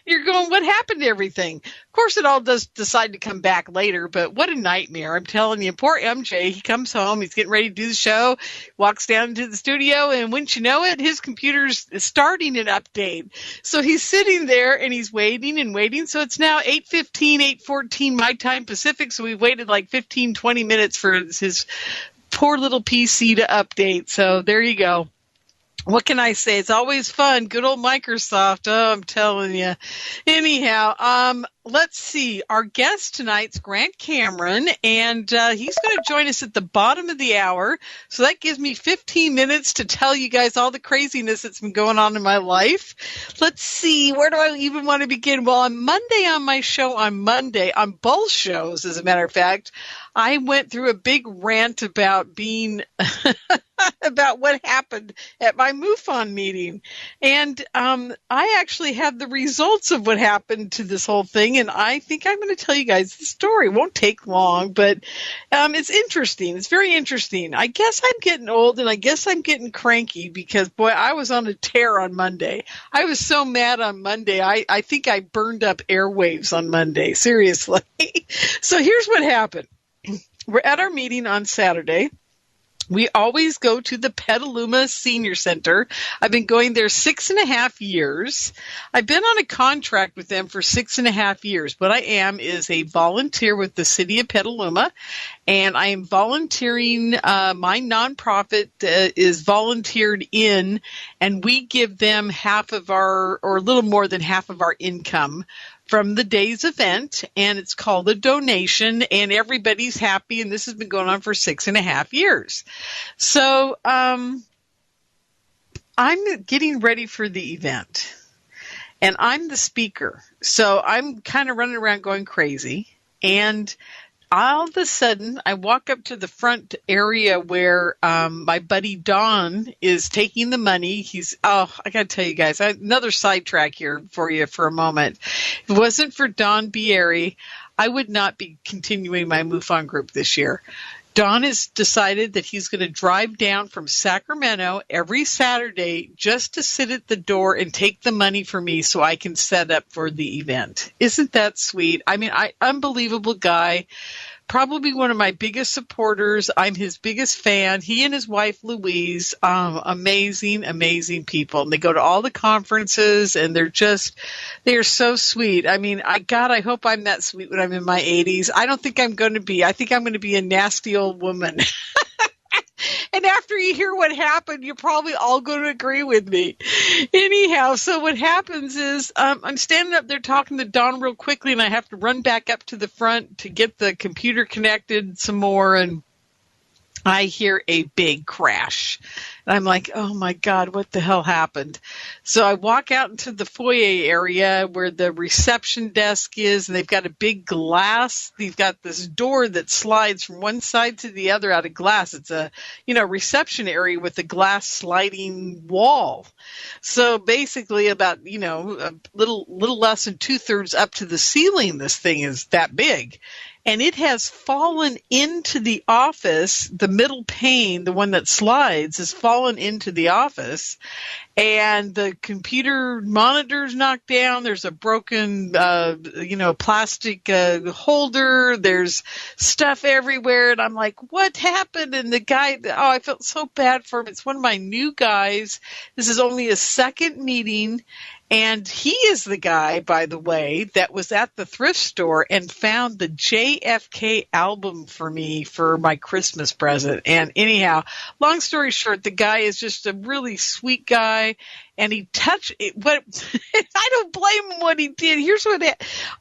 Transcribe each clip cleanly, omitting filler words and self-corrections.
You're going, what happened to everything? Of course, it all does decide to come back later, but what a nightmare. I'm telling you, poor MJ, he comes home, he's getting ready to do the show, walks down into the studio, and wouldn't you know it, his computer's starting an update. So he's sitting there, and he's waiting and waiting. So it's now 8:15, 8:14 my time Pacific, so we've waited like 15, 20 minutes for his poor little PC to update. So there you go. What can I say? It's always fun. Good old Microsoft. Oh, I'm telling you. Anyhow, let's see. Our guest tonight's Grant Cameron, and he's going to join us at the bottom of the hour. So that gives me 15 minutes to tell you guys all the craziness that's been going on in my life. Let's see. Where do I even want to begin? Well, on Monday on my show, on both shows, as a matter of fact, I went through a big rant about being about what happened at my MUFON meeting. And I actually have the results of what happened to this whole thing, and I think I'm going to tell you guys the story. It won't take long, but it's interesting. It's very interesting. I guess I'm getting old, and I guess I'm getting cranky because, boy, I was on a tear on Monday. I was so mad on Monday. I think I burned up airwaves on Monday, seriously. So here's what happened. We're at our meeting on Saturday. We always go to the Petaluma Senior Center. I've been going there 6.5 years. I've been on a contract with them for 6.5 years. What I am is a volunteer with the city of Petaluma, and I am volunteering. My nonprofit is volunteered in, and we give them half of our, or a little more than half of our income from the day's event, and it's called a donation, and everybody's happy, and this has been going on for 6.5 years. So I'm getting ready for the event, and I'm the speaker. So I'm kind of running around going crazy, and all of a sudden, I walk up to the front area where my buddy Don is taking the money. I got to tell you guys, another sidetrack here for you for a moment. If it wasn't for Don Bieri, I would not be continuing my MUFON group this year. Don has decided that he's going to drive down from Sacramento every Saturday just to sit at the door and take the money for me so I can set up for the event. Isn't that sweet? I mean, unbelievable guy. Probably one of my biggest supporters. I'm his biggest fan. He and his wife, Louise, amazing, amazing people. And they go to all the conferences, and they are so sweet. I mean, I hope I'm that sweet when I'm in my 80s. I don't think I'm going to be. I think I'm going to be a nasty old woman. And after you hear what happened, you're probably all going to agree with me. Anyhow, so what happens is I'm standing up there talking to Don real quickly, and I have to run back up to the front to get the computer connected some more, and I hear a big crash. And I'm like, oh, my God, what the hell happened? So I walk out into the foyer area where the reception desk is, and they've got a big glass. They've got this door that slides from one side to the other out of glass. It's a, reception area with a glass sliding wall. So basically about, a little less than 2/3 up to the ceiling, this thing is that big. And it has fallen into the office. The middle pane, the one that slides, has fallen into the office. And the computer monitor's knocked down. There's a broken, plastic holder. There's stuff everywhere. And I'm like, what happened? And the guy, I felt so bad for him. It's one of my new guys. This is only his second meeting. And he is the guy, by the way, that was at the thrift store and found the JFK album for me for my Christmas present. And anyhow, long story short, the guy is just a really sweet guy. And he touched it. But I don't blame him what he did. Here's what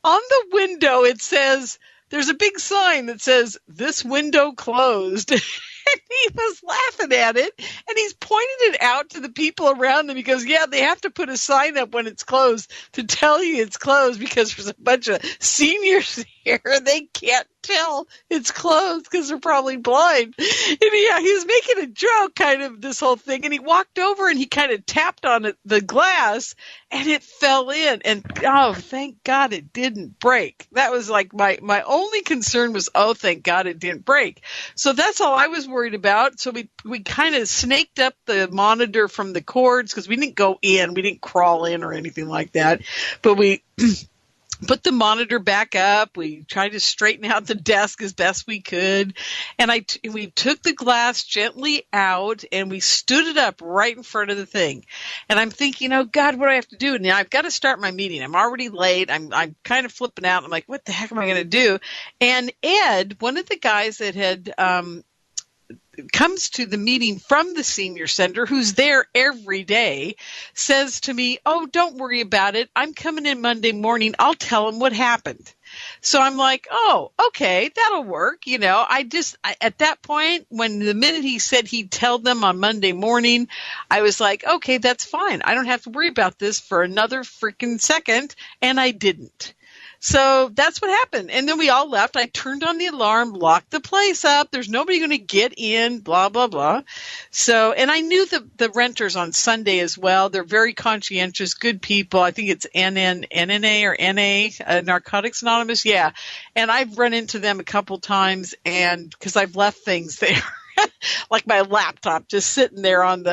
on the window it says, there's a big sign that says, "This window closed." And he was laughing at it, and he's pointed it out to the people around him. He goes, yeah, they have to put a sign up when it's closed to tell you it's closed because there's a bunch of seniors here and they can't tell it's closed because they're probably blind. And yeah, he was making a joke kind of this whole thing. And he walked over and he kind of tapped on the glass and it fell in. And oh, thank God it didn't break. That was like my only concern was, oh, thank God it didn't break. So that's all I was worried about. So we kind of snaked up the monitor from the cords because we didn't go in. We didn't crawl in or anything like that. But we put the monitor back up. We tried to straighten out the desk as best we could. And we took the glass gently out and we stood it up right in front of the thing. And I'm thinking, oh God, what do I have to do? Now I've got to start my meeting. I'm already late. I'm kind of flipping out. I'm like, what the heck am I going to do? And Ed, one of the guys that had, comes to the meeting from the senior center, who's there every day, says to me, oh, don't worry about it. I'm coming in Monday morning. I'll tell him what happened. So I'm like, oh, okay, that'll work. At that point, the minute he said he'd tell them on Monday morning, I was like, okay, that's fine. I don't have to worry about this for another freaking second. And I didn't. So that's what happened. And then we all left. I turned on the alarm, locked the place up. There's nobody going to get in, blah, blah, blah. So, and I knew the renters on Sunday as well. They're very conscientious, good people. I think it's NNA or NA, Narcotics Anonymous. Yeah. And I've run into them a couple times and because I've left things there. Like my laptop just sitting there on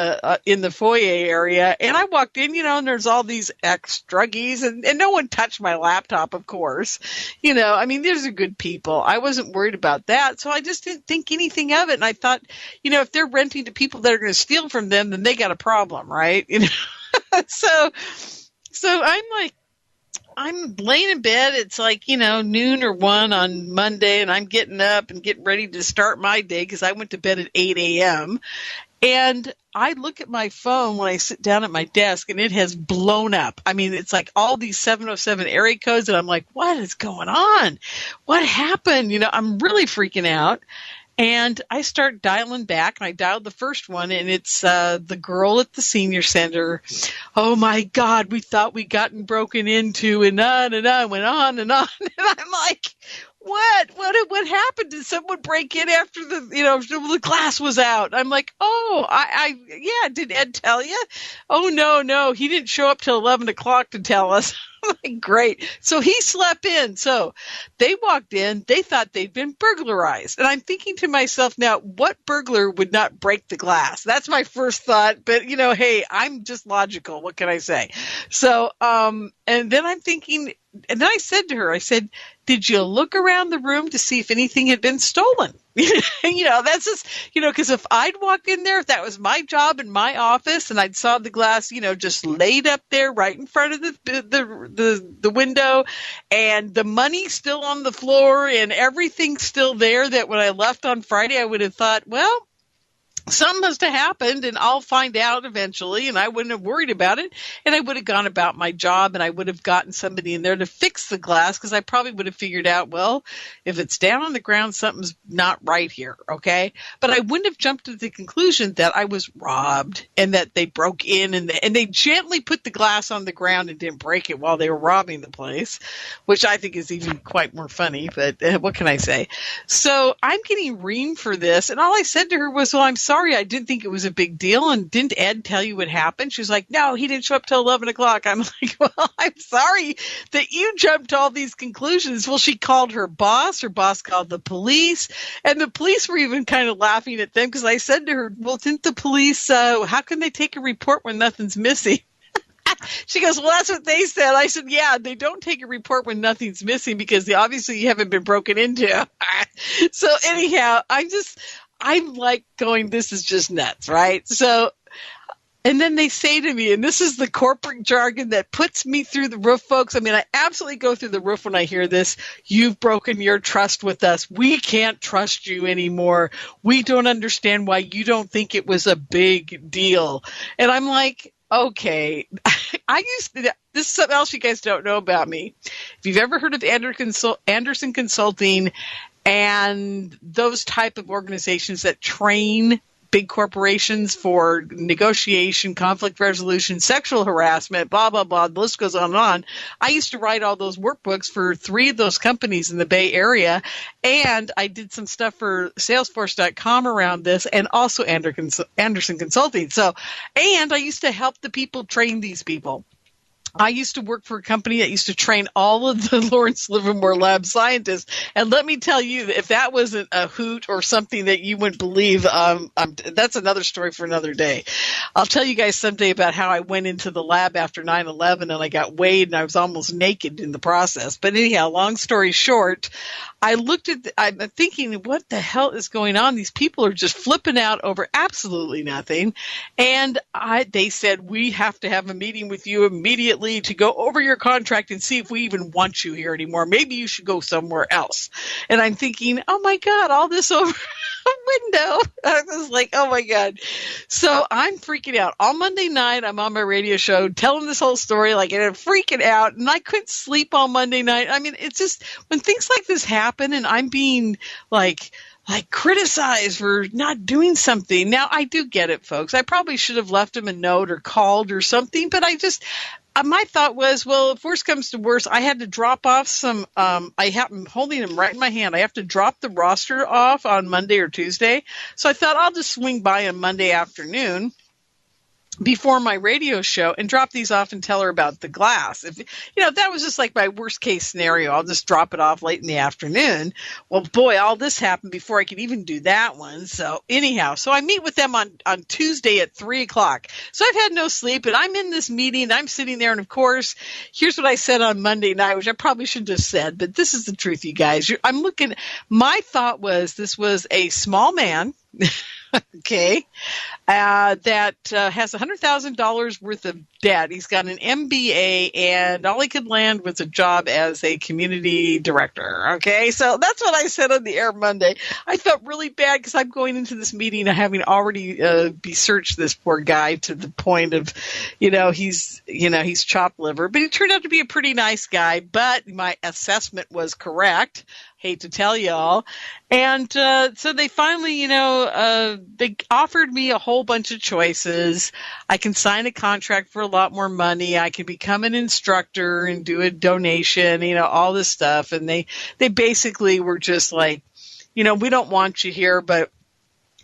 in the foyer area. And I walked in, and there's all these ex-druggies and no one touched my laptop, of course. These are good people. I wasn't worried about that. So I just didn't think anything of it. And I thought, if they're renting to people that are going to steal from them, then they got a problem, right? So I'm like, I'm laying in bed. It's like, noon or 1 on Monday, and I'm getting up and getting ready to start my day because I went to bed at 8 a.m. And I look at my phone when I sit down at my desk, and it has blown up. I mean, it's like all these 707 area codes, and I'm like, what is going on? What happened? I'm really freaking out. And I start dialing back, and I dialed the first one, and it's the girl at the senior center. Oh, my God, we thought we'd gotten broken into, and on, went on and on. And I'm like, what happened? Did someone break in after the glass was out? I'm like, oh, yeah, did Ed tell you? Oh, no, he didn't show up till 11 o'clock to tell us. Like, great. So he slept in. So they walked in. They thought they'd been burglarized. And I'm thinking to myself now, what burglar would not break the glass? That's my first thought. But, hey, I'm just logical. What can I say? So, and then I'm thinking, and then I said to her, did you look around the room to see if anything had been stolen? That's just, because if I'd walked in there, if that was my job in my office and I'd saw the glass, just laid up there right in front of the window and the money still on the floor and everything still there, that when I left on Friday, I would have thought, well, something must have happened and I'll find out eventually, and I wouldn't have worried about it, and I would have gone about my job, and I would have gotten somebody in there to fix the glass, because I probably would have figured out, well, if it's down on the ground, something's not right here, okay? But I wouldn't have jumped to the conclusion that I was robbed and that they broke in and they gently put the glass on the ground and didn't break it while they were robbing the place, which I think is even quite more funny, but what can I say? So I'm getting reamed for this, and all I said to her was, well, I'm sorry, I didn't think it was a big deal. And didn't Ed tell you what happened? She was like, no, he didn't show up till 11 o'clock. I'm like, well, I'm sorry that you jumped to all these conclusions. Well, she called her boss. Her boss called the police. And the police were even kind of laughing at them because I said to her, well, didn't the police, how can they take a report when nothing's missing? She goes, well, that's what they said. I said, yeah, they don't take a report when nothing's missing because obviously you haven't been broken into. So anyhow, I'm like going, this is just nuts, right? So, and then they say to me, and this is the corporate jargon that puts me through the roof, folks. I mean, I absolutely go through the roof when I hear this. You've broken your trust with us. We can't trust you anymore. We don't understand why you don't think it was a big deal. And I'm like, okay, this is something else you guys don't know about me. If you've ever heard of Anderson Consulting, and those type of organizations that train big corporations for negotiation, conflict resolution, sexual harassment, blah, blah, blah. The list goes on and on. I used to write all those workbooks for 3 of those companies in the Bay Area, and I did some stuff for Salesforce.com around this, and also Anderson Consulting. So, and I used to help the people train these people. I used to work for a company that used to train all of the Lawrence Livermore Lab scientists. And let me tell you, if that wasn't a hoot or something that you wouldn't believe, that's another story for another day. I'll tell you guys someday about how I went into the lab after 9/11 and I got weighed and I was almost naked in the process. But anyhow, long story short, I'm thinking, what the hell is going on? These people are just flipping out over absolutely nothing. And they said, we have to have a meeting with you immediately to go over your contract and see if we even want you here anymore. Maybe you should go somewhere else. And I'm thinking, oh my God, all this over a window. I was like, oh my God. So I'm freaking out. On Monday night, I'm on my radio show telling this whole story, and I'm freaking out, and I couldn't sleep on Monday night. I mean, it's just when things like this happen and I'm being like criticized for not doing something. Now, I do get it, folks. I probably should have left him a note or called or something, but my thought was, well, if worse comes to worse, I had to drop off some, I'm holding them right in my hand. I have to drop the roster off on Monday or Tuesday. So I thought I'll just swing by on Monday afternoon before my radio show and drop these off and tell her about the glass. If that was just like my worst case scenario, I'll just drop it off late in the afternoon. Well, boy, all this happened before I could even do that one. So anyhow, I meet with them on Tuesday at 3:00. So I've had no sleep, and I'm in this meeting. I'm sitting there, and of course, here's what I said on Monday night, which I probably shouldn't have said, but this is the truth, you guys. My thought was this was a small man. Okay, that has $100,000 worth of debt. He's got an MBA, and all he could land was a job as a community director. Okay, so that's what I said on the air Monday. I felt really bad because I'm going into this meeting having already researched this poor guy to the point of, he's chopped liver. But he turned out to be a pretty nice guy. But my assessment was correct. Hate to tell y'all. And so they finally, they offered me a whole bunch of choices. I can sign a contract for a lot more money. I can become an instructor and do a donation, all this stuff. And they basically were just like, we don't want you here, but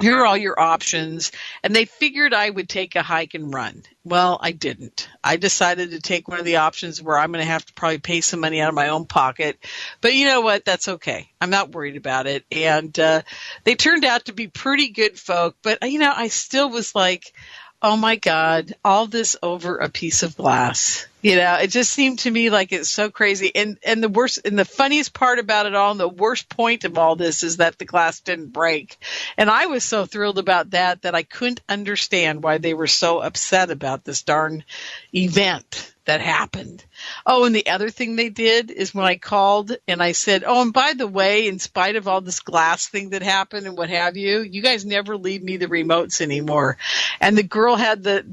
here are all your options. And they figured I would take a hike and run. Well, I didn't. I decided to take one of the options where I'm going to have to probably pay some money out of my own pocket. But you know what? That's okay. I'm not worried about it. And they turned out to be pretty good folk. But, I still was like, oh my God, all this over a piece of glass. It just seemed to me like it's so crazy. And the worst and the funniest part about it all, and the worst point of all this, is that the glass didn't break. And I was so thrilled about that I couldn't understand why they were so upset about this darn event that happened. Oh, and the other thing they did is when I called and I said, oh, and by the way, in spite of all this glass thing that happened and what have you, you guys never leave me the remotes anymore. And the girl had the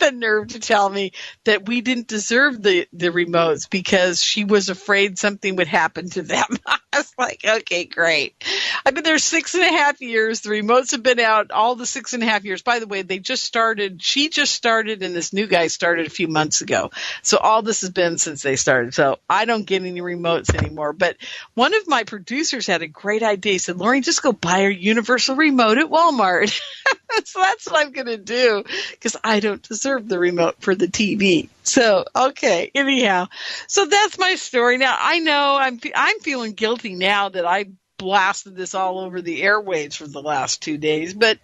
the nerve to tell me that we didn't deserve the remotes because she was afraid something would happen to them. I was like, okay, great. I've been there 6.5 years. The remotes have been out all the 6.5 years. By the way, she just started, and this new guy started a few months ago. So all this has been since they started. So I don't get any remotes anymore. But one of my producers had a great idea. He said, Lori, just go buy a universal remote at Walmart. So that's what I'm going to do because I don't deserve the remote for the TV. So, okay, anyhow. So that's my story. Now, I know I'm feeling guilty now that I blasted this all over the airwaves for the last 2 days, but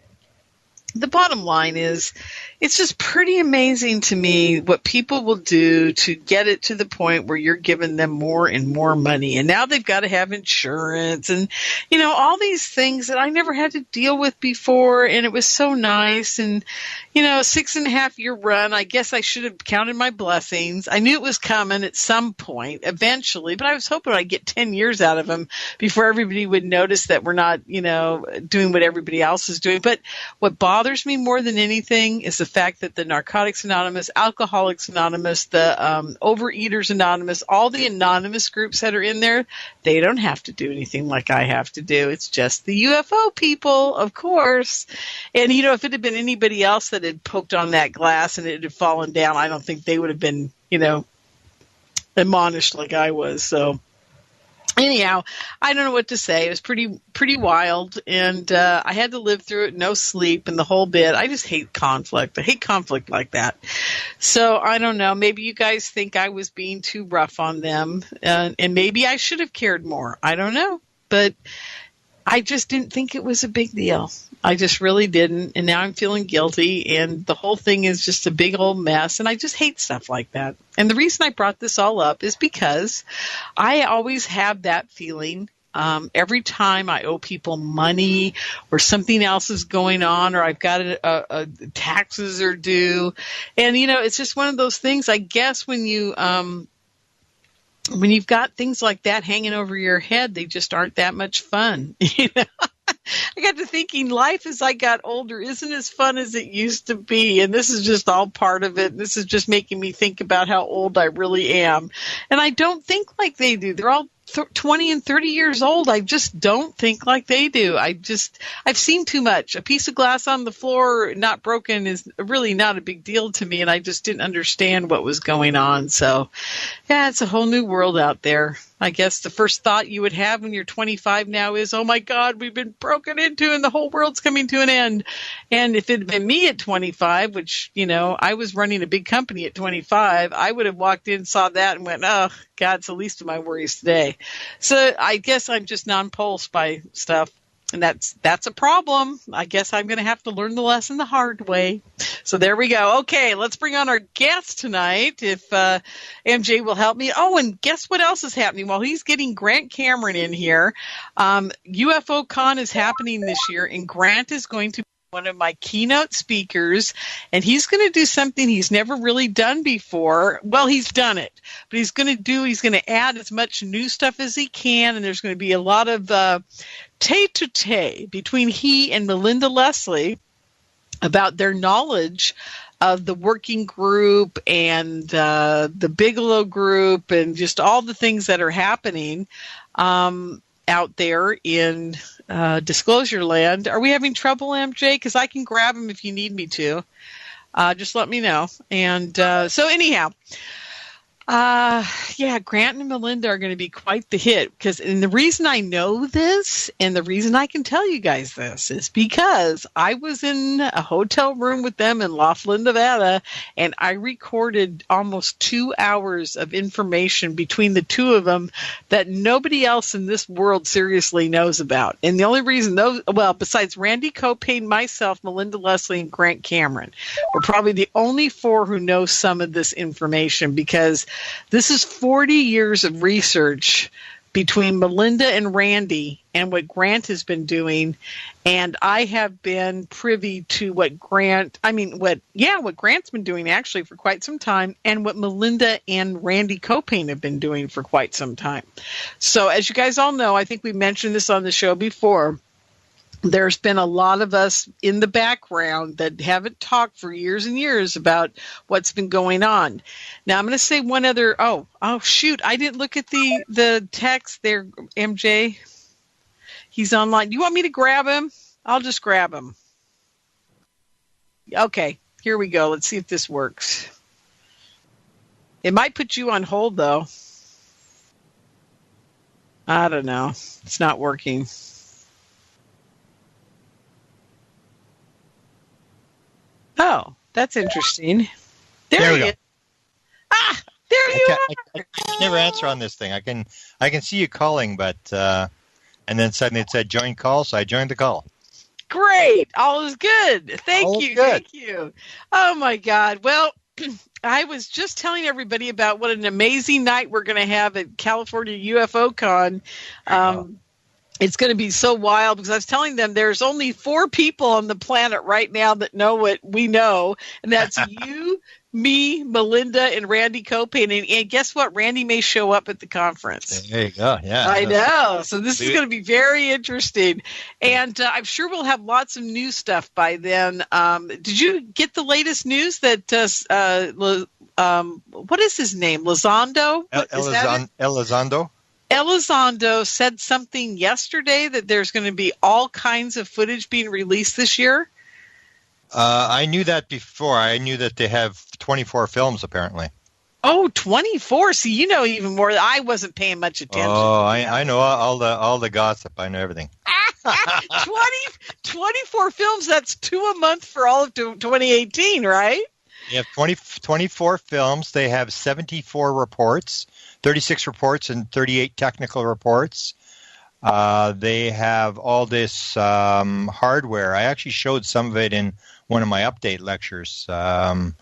the bottom line is it's just pretty amazing to me what people will do to get it to the point where you're giving them more and more money. And now they've got to have insurance and, all these things that I never had to deal with before. And it was so nice. And, 6.5 year run, I guess I should have counted my blessings. I knew it was coming at some point eventually, but I was hoping I'd get 10 years out of them before everybody would notice that we're not, doing what everybody else is doing. But what bothers me more than anything is the fact that the Narcotics Anonymous, Alcoholics Anonymous, the Overeaters Anonymous, all the anonymous groups that are in there, they don't have to do anything like I have to do. It's just the UFO people, of course. And, if it had been anybody else that had poked on that glass and it had fallen down, I don't think they would have been, admonished like I was. So anyhow, I don't know what to say. It was pretty wild, and I had to live through it, no sleep, and the whole bit. I just hate conflict. I hate conflict like that. So I don't know. Maybe you guys think I was being too rough on them, and maybe I should have cared more. I don't know, but I just didn't think it was a big deal. I just really didn't, and now I'm feeling guilty, and the whole thing is just a big old mess, and I just hate stuff like that. And the reason I brought this all up is because I always have that feeling every time I owe people money or something else is going on or I've got a taxes are due. And, it's just one of those things, I guess, when you've got things like that hanging over your head, they just aren't that much fun. I got to thinking life as I got older isn't as fun as it used to be. And this is just all part of it. This is just making me think about how old I really am. And I don't think like they do. They're all 20 and 30 years old. I just don't think like they do. I've seen too much. A piece of glass on the floor not broken is really not a big deal to me. And I just didn't understand what was going on. So yeah, it's a whole new world out there. I guess the first thought you would have when you're 25 now is, oh my God, we've been broken into and the whole world's coming to an end. And if it had been me at 25, which, I was running a big company at 25, I would have walked in, saw that and went, oh God, it's the least of my worries today. So I guess I'm just non-pulsed by stuff. And that's a problem. I guess I'm going to have to learn the lesson the hard way. So there we go. Okay, let's bring on our guest tonight, if MJ will help me. Oh, and guess what else is happening? Well, he's getting Grant Cameron in here. UFO Con is happening this year, and Grant is going to be one of my keynote speakers, and he's going to do something he's never really done before. Well, he's done it, but he's going to add as much new stuff as he can, and there's going to be a lot of tete-a-tete between he and Melinda Leslie about their knowledge of the working group and the Bigelow group and just all the things that are happening out there in Disclosure Land. Are we having trouble, MJ? Because I can grab him if you need me to. Just let me know. And so anyhow, Grant and Melinda are going to be quite the hit. And the reason I know this and the reason I can tell you guys this is because I was in a hotel room with them in Laughlin, Nevada, and I recorded almost 2 hours of information between the two of them that nobody else in this world seriously knows about. And the only reason besides Randy Copain, myself, Melinda Leslie, and Grant Cameron, we're probably the only four who know some of this information, because this is 40 years of research between Melinda and Randy and what Grant has been doing. And I have been privy to what Grant's been doing actually for quite some time, and what Melinda and Randy Copain have been doing for quite some time. So as you guys all know, I think we mentioned this on the show before, there's been a lot of us in the background that haven't talked for years and years about what's been going on. Now, I'm going to say one other. Oh, shoot. I didn't look at the text there, MJ. He's online. Do you want me to grab him? I'll just grab him. Okay, here we go. Let's see if this works. It might put you on hold, though. I don't know. It's not working. Oh, that's interesting. There he is. Ah, there you are. I never answer on this thing. I can see you calling, but and then suddenly it said join call, so I joined the call. Great. All is good. Thank you. Oh my God. Well, I was just telling everybody about what an amazing night we're going to have at California UFO Con. It's going to be so wild, because I was telling them there's only 4 people on the planet right now that know what we know, and that's you, me, Melinda, and Randy Copain. And guess what? Randy may show up at the conference. There you go. Yeah. I know. So this is going to be very interesting. And I'm sure we'll have lots of new stuff by then. Did you get the latest news that, what is his name? Elizondo? Elizondo? Elizondo said something yesterday that there's going to be all kinds of footage being released this year. I knew that before. I knew that they have 24 films, apparently. Oh, 24. See, you know even more. I wasn't paying much attention. Oh, I know all the gossip. I know everything. 24 films. That's 2 a month for all of 2018, right? They have 24 films. They have 74 reports, 36 reports and 38 technical reports. They have all this hardware. I actually showed some of it in one of my update lectures. And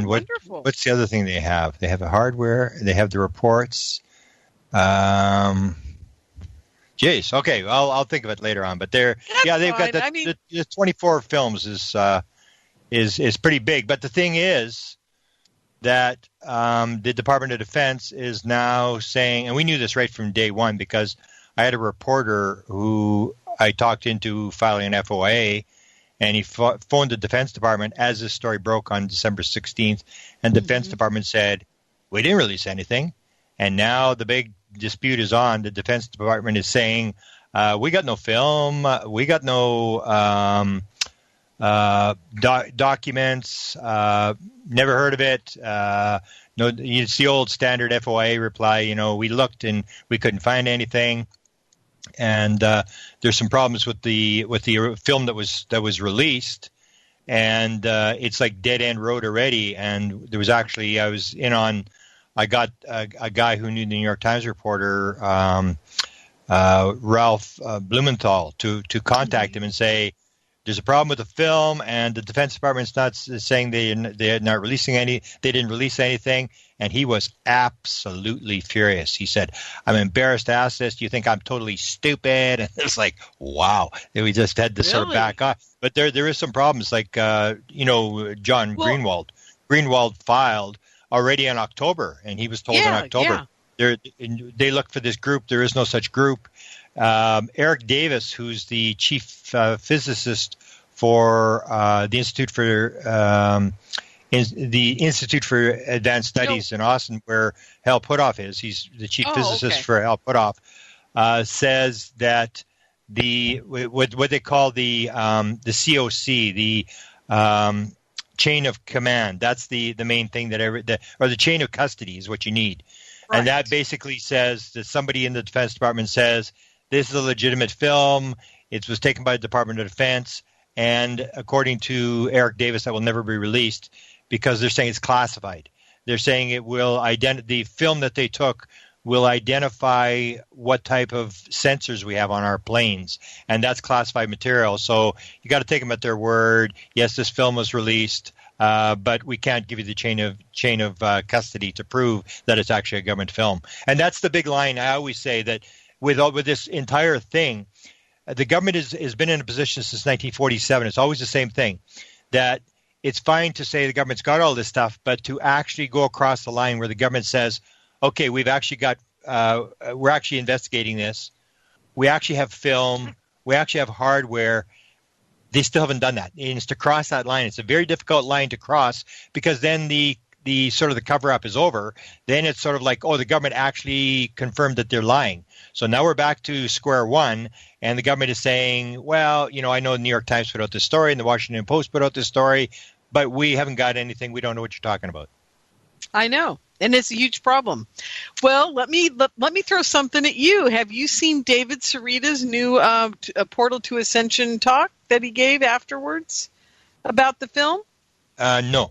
what's the other thing they have? They have the hardware. They have the reports. Geez, okay. I'll think of it later on. But they've got the 24 films is pretty big. But the thing is that the Department of Defense is now saying, and we knew this right from day one because I had a reporter who I talked into filing an FOIA, and he phoned the Defense Department as this story broke on December 16th, and the Defense Department said, we didn't release anything. And now the big dispute is on. The Defense Department is saying, we got no film, we got no documents, never heard of it. No, it's the old standard FOIA reply, we looked and we couldn't find anything. And there's some problems with the film that was released, and it's like dead end road already. And there was actually I got a guy who knew the New York Times reporter Ralph Blumenthal to contact him and say there's a problem with the film, and the Defense Department's not saying they're not releasing they didn't release anything. And he was absolutely furious. He said, I'm embarrassed to ask this. Do you think I'm totally stupid? And it's like, wow. We just had to sort of back off. But there is some problems. Like, John Greenwald. Greenwald filed already in October, and he was told in October. Yeah. They looked for this group. There is no such group. Eric Davis, who's the chief physicist for the Institute for Advanced Studies in Austin, where Hal Puthoff is. He's the chief physicist for Hal Puthoff. Says that what they call the COC, the chain of command. That's the main thing or the chain of custody is what you need, right. And that basically says that somebody in the Defense Department says this is a legitimate film. It was taken by the Department of Defense, and according to Eric Davis, that will never be released. Because they're saying it's classified. They're saying it will the film that they took will identify what type of sensors we have on our planes, and that's classified material. So you got to take them at their word. Yes, this film was released, but we can't give you the chain of custody to prove that it's actually a government film. And that's the big line. I always say that with this entire thing, the government has been in a position since 1947. It's always the same thing, that it's fine to say the government's got all this stuff, but to actually go across the line where the government says, okay, we're actually investigating this. We actually have film. We actually have hardware. They still haven't done that. And it's to cross that line. It's a very difficult line to cross because then the sort of the cover-up is over. Then it's sort of like, the government actually confirmed that they're lying. So now we're back to square one, and the government is saying, well, I know the New York Times put out this story and the Washington Post put out this story, but we haven't got anything. We don't know what you're talking about. I know, and it's a huge problem. Well, let me throw something at you. Have you seen David Sarita's new Portal to Ascension talk that he gave afterwards about the film? No.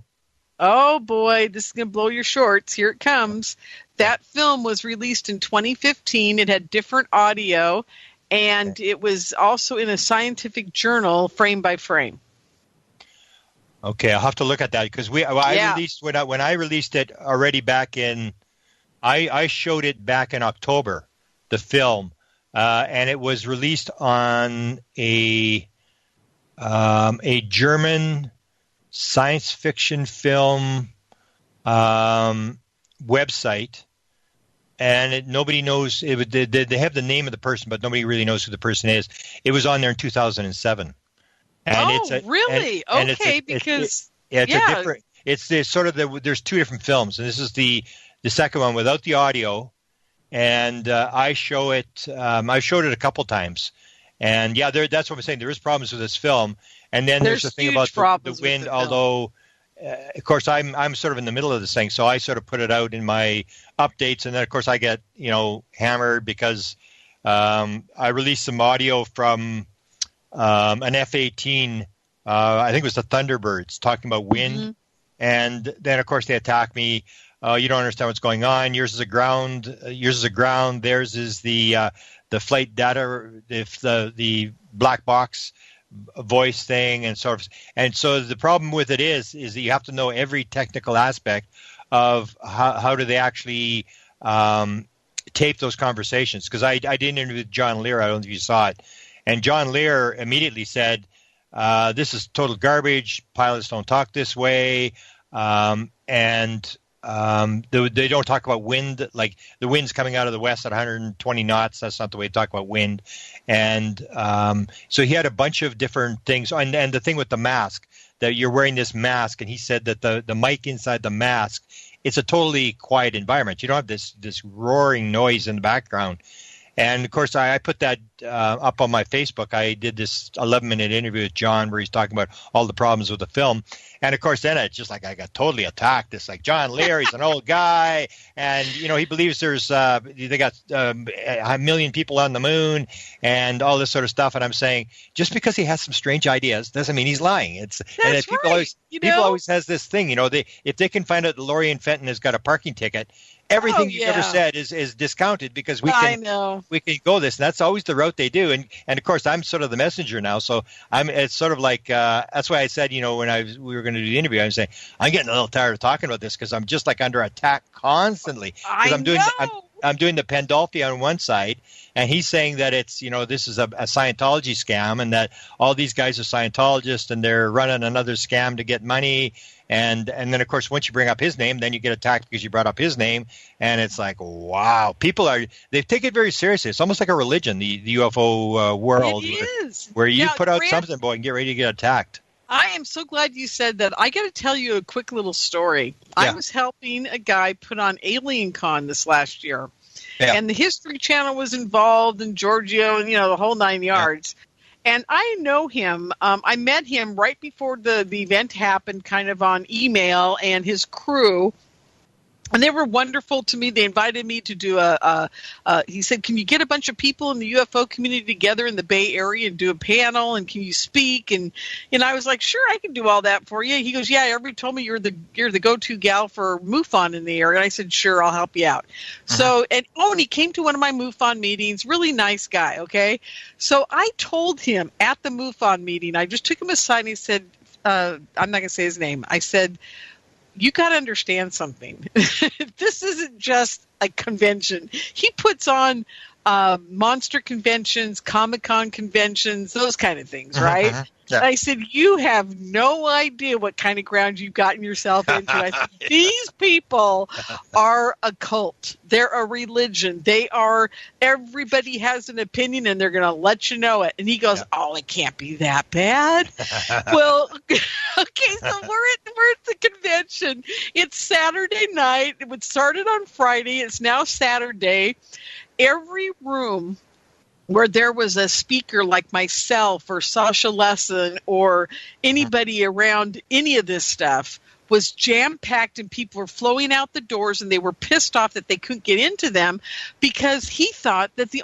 Oh, boy, this is going to blow your shorts. Here it comes. That film was released in 2015. It had different audio, and it was also in a scientific journal, frame by frame. Okay, I'll have to look at that because I released when I released it already back in. I showed it back in October, the film, and it was released on a German science fiction film website, and nobody knows. They have the name of the person, but nobody really knows who the person is. It was on there in 2007. And really? And okay, it's a different. It's the sort of there's two different films, and this is the second one without the audio. And I show it. I showed it a couple times, and that's what I'm saying. There is problems with this film, and then there's the thing about the wind. Although, of course, I'm sort of in the middle of this thing, so I sort of put it out in my updates, and then of course I get hammered because I released some audio from an F-18. I think it was the Thunderbirds talking about wind, mm-hmm. And then of course they attack me. You don't understand what's going on. Yours is a ground. Theirs is the flight data, if the black box voice thing, and sort of. And so the problem with it is that you have to know every technical aspect of how do they actually tape those conversations. Because I did an interview with John Lear. I don't know if you saw it. And John Lear immediately said, "This is total garbage. Pilots don't talk this way." They don't talk about wind, like the wind's coming out of the west at 120 knots. That's not the way to talk about wind. And so he had a bunch of different things. And the thing with the mask, that you're wearing this mask, and he said that the mic inside the mask, it's a totally quiet environment. You don't have this roaring noise in the background. And, of course, I put that up on my Facebook. I did this 11-minute interview with John where he's talking about all the problems with the film. And, of course, then it's just like I got totally attacked. It's like John Lear, he's an old guy. And, he believes they got a million people on the moon and all this sort of stuff. And I'm saying just because he has some strange ideas doesn't mean he's lying. People always has this thing, if they can find out that Lorien Fenton has got a parking ticket, everything you've ever said is discounted because we can go this, and that's always the route they do. And of course I'm sort of the messenger now, so it's sort of like that's why I said we were going to do the interview, I was saying I'm getting a little tired of talking about this because I'm just like under attack constantly. I'm doing the Pandolfi on one side, and he's saying that it's this is a Scientology scam, and that all these guys are Scientologists and they're running another scam to get money. And then, of course, once you bring up his name, then you get attacked because you brought up his name. And it's like, wow, they take it very seriously. It's almost like a religion, the UFO world. It is. Where you put out something, boy, and get ready to get attacked. I am so glad you said that. I got to tell you a quick little story. Yeah. I was helping a guy put on Alien Con this last year. Yeah. And the History Channel was involved, and Giorgio, and, the whole 9 yards. Yeah. And I know him. I met him right before the event happened, kind of on email, and his crew. And they were wonderful to me. They invited me to do he said, can you get a bunch of people in the UFO community together in the Bay Area and do a panel? And can you speak? And I was like, sure, I can do all that for you. He goes, yeah, everybody told me you're the go-to gal for MUFON in the area. And I said, sure, I'll help you out. Uh-huh. So, and he came to one of my MUFON meetings. Really nice guy, okay? So I told him at the MUFON meeting, I just took him aside and he said, I'm not going to say his name. I said, you got to understand something. This isn't just a convention. He puts on monster conventions, Comic-Con conventions, those kind of things, right? Uh-huh. Yeah. I said, you have no idea what kind of ground you've gotten yourself into. I said, these people are a cult. They're a religion. Everybody has an opinion, and they're going to let you know it. And he goes, oh, it can't be that bad. Well, okay, so we're at the convention. It's Saturday night. It started on Friday. It's now Saturday. Every room where there was a speaker like myself or Sasha Lesson or anybody around any of this stuff was jam-packed, and people were flowing out the doors, and they were pissed off that they couldn't get into them because he thought that they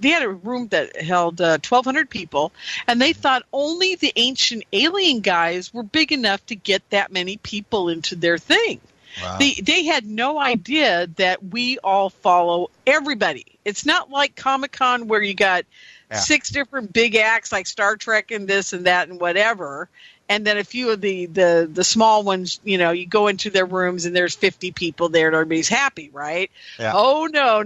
had a room that held 1,200 people, and they thought only the ancient alien guys were big enough to get that many people into their thing. Wow. They had no idea that we all follow everybody. It's not like Comic-Con where you got 6 different big acts like Star Trek and this and that and whatever. And then a few of the small ones, you go into their rooms and there's 50 people there and everybody's happy, right? Yeah. Oh, no.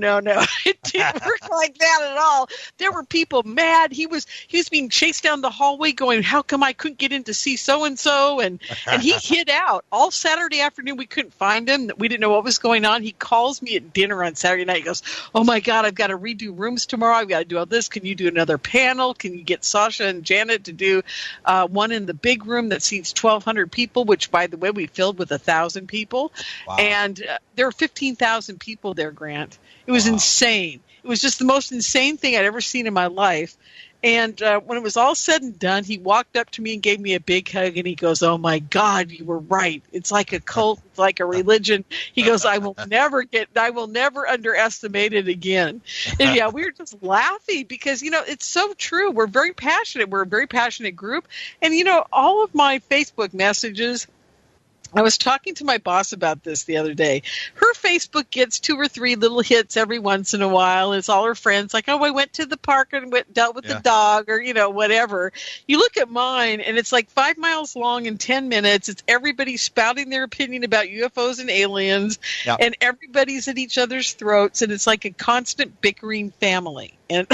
It didn't work like that at all. There were people mad. He was being chased down the hallway going, how come I couldn't get in to see so-and-so? And he hid out. All Saturday afternoon, we couldn't find him. We didn't know what was going on. He calls me at dinner on Saturday night. He goes, oh, my God, I've got to redo rooms tomorrow. I've got to do all this. Can you do another panel? Can you get Sasha and Janet to do one in the big room that seats 1,200 people, which, by the way, we filled with 1,000 people. Wow. And there were 15,000 people there, Grant. It was insane. It was just the most insane thing I'd ever seen in my life. And when it was all said and done, he walked up to me and gave me a big hug, and he goes, oh, my God, you were right. It's like a cult. It's like a religion. He goes, I will never underestimate it again. And, yeah, we were just laughing because, it's so true. We're very passionate. We're a very passionate group. And, all of my Facebook messages, I was talking to my boss about this the other day. Her Facebook gets 2 or 3 little hits every once in a while. It's all her friends like, oh, I went to the park and dealt with the dog or, whatever. You look at mine and it's like 5 miles long in 10 minutes. It's everybody spouting their opinion about UFOs and aliens and everybody's at each other's throats. And it's like a constant bickering family. And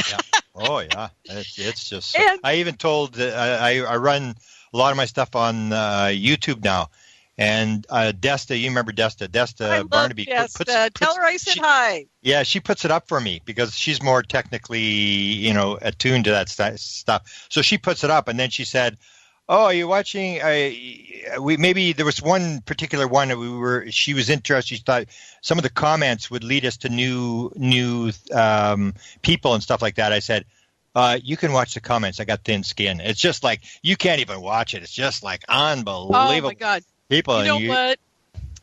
Oh, yeah. It's just, I even told, I run a lot of my stuff on YouTube now. And Desta, you remember Desta Barnaby. Tell her I said hi. Yeah, she puts it up for me because she's more technically, attuned to that stuff. So she puts it up, and then she said, "Oh, are you watching?" Maybe there was one particular one that she was interested. She thought some of the comments would lead us to new people and stuff like that. I said, you can watch the comments. I got thin skin. It's just like you can't even watch it. It's just like unbelievable. Oh my God. People, what?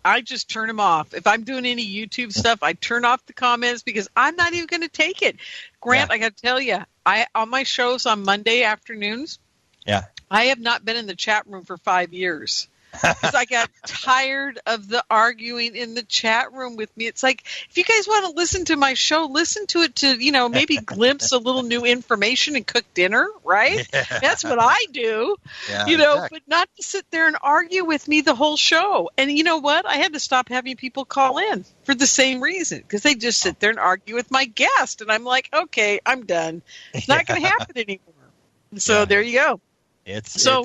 I just turn them off. If I'm doing any YouTube stuff, I turn off the comments because I'm not even going to take it. Grant, I got to tell you, on my shows on Monday afternoons, I have not been in the chat room for 5 years. Because I got tired of the arguing in the chat room with me. It's like, if you guys want to listen to my show, listen to it to, maybe glimpse a little new information and cook dinner, right? Yeah. That's what I do, exactly. But not to sit there and argue with me the whole show. And you know what? I had to stop having people call in for the same reation, because they just sit there and argue with my guest. And I'm like, okay, I'm done. It's not going to happen anymore. So there you go. It's a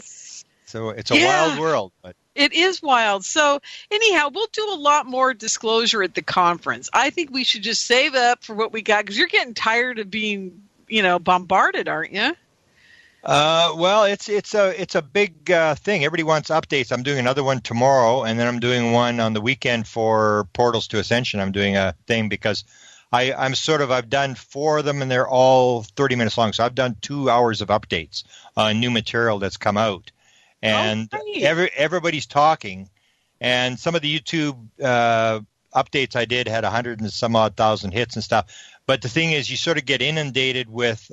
wild world, but it is wild. So anyhow, we'll do a lot more disclosure at the conference. I think we should just save up for what we got, because you're getting tired of being, bombarded, aren't you? Well, it's a big thing. Everybody wants updates. I'm doing another one tomorrow, and then I'm doing one on the weekend for Portals to Ascension. I'm doing a thing because I've done 4 of them, and they're all 30 minutes long. So I've done 2 hours of updates on new material that's come out. And everybody's talking, and some of the YouTube updates I did had 100 and some odd thousand hits and stuff. But the thing is, you sort of get inundated with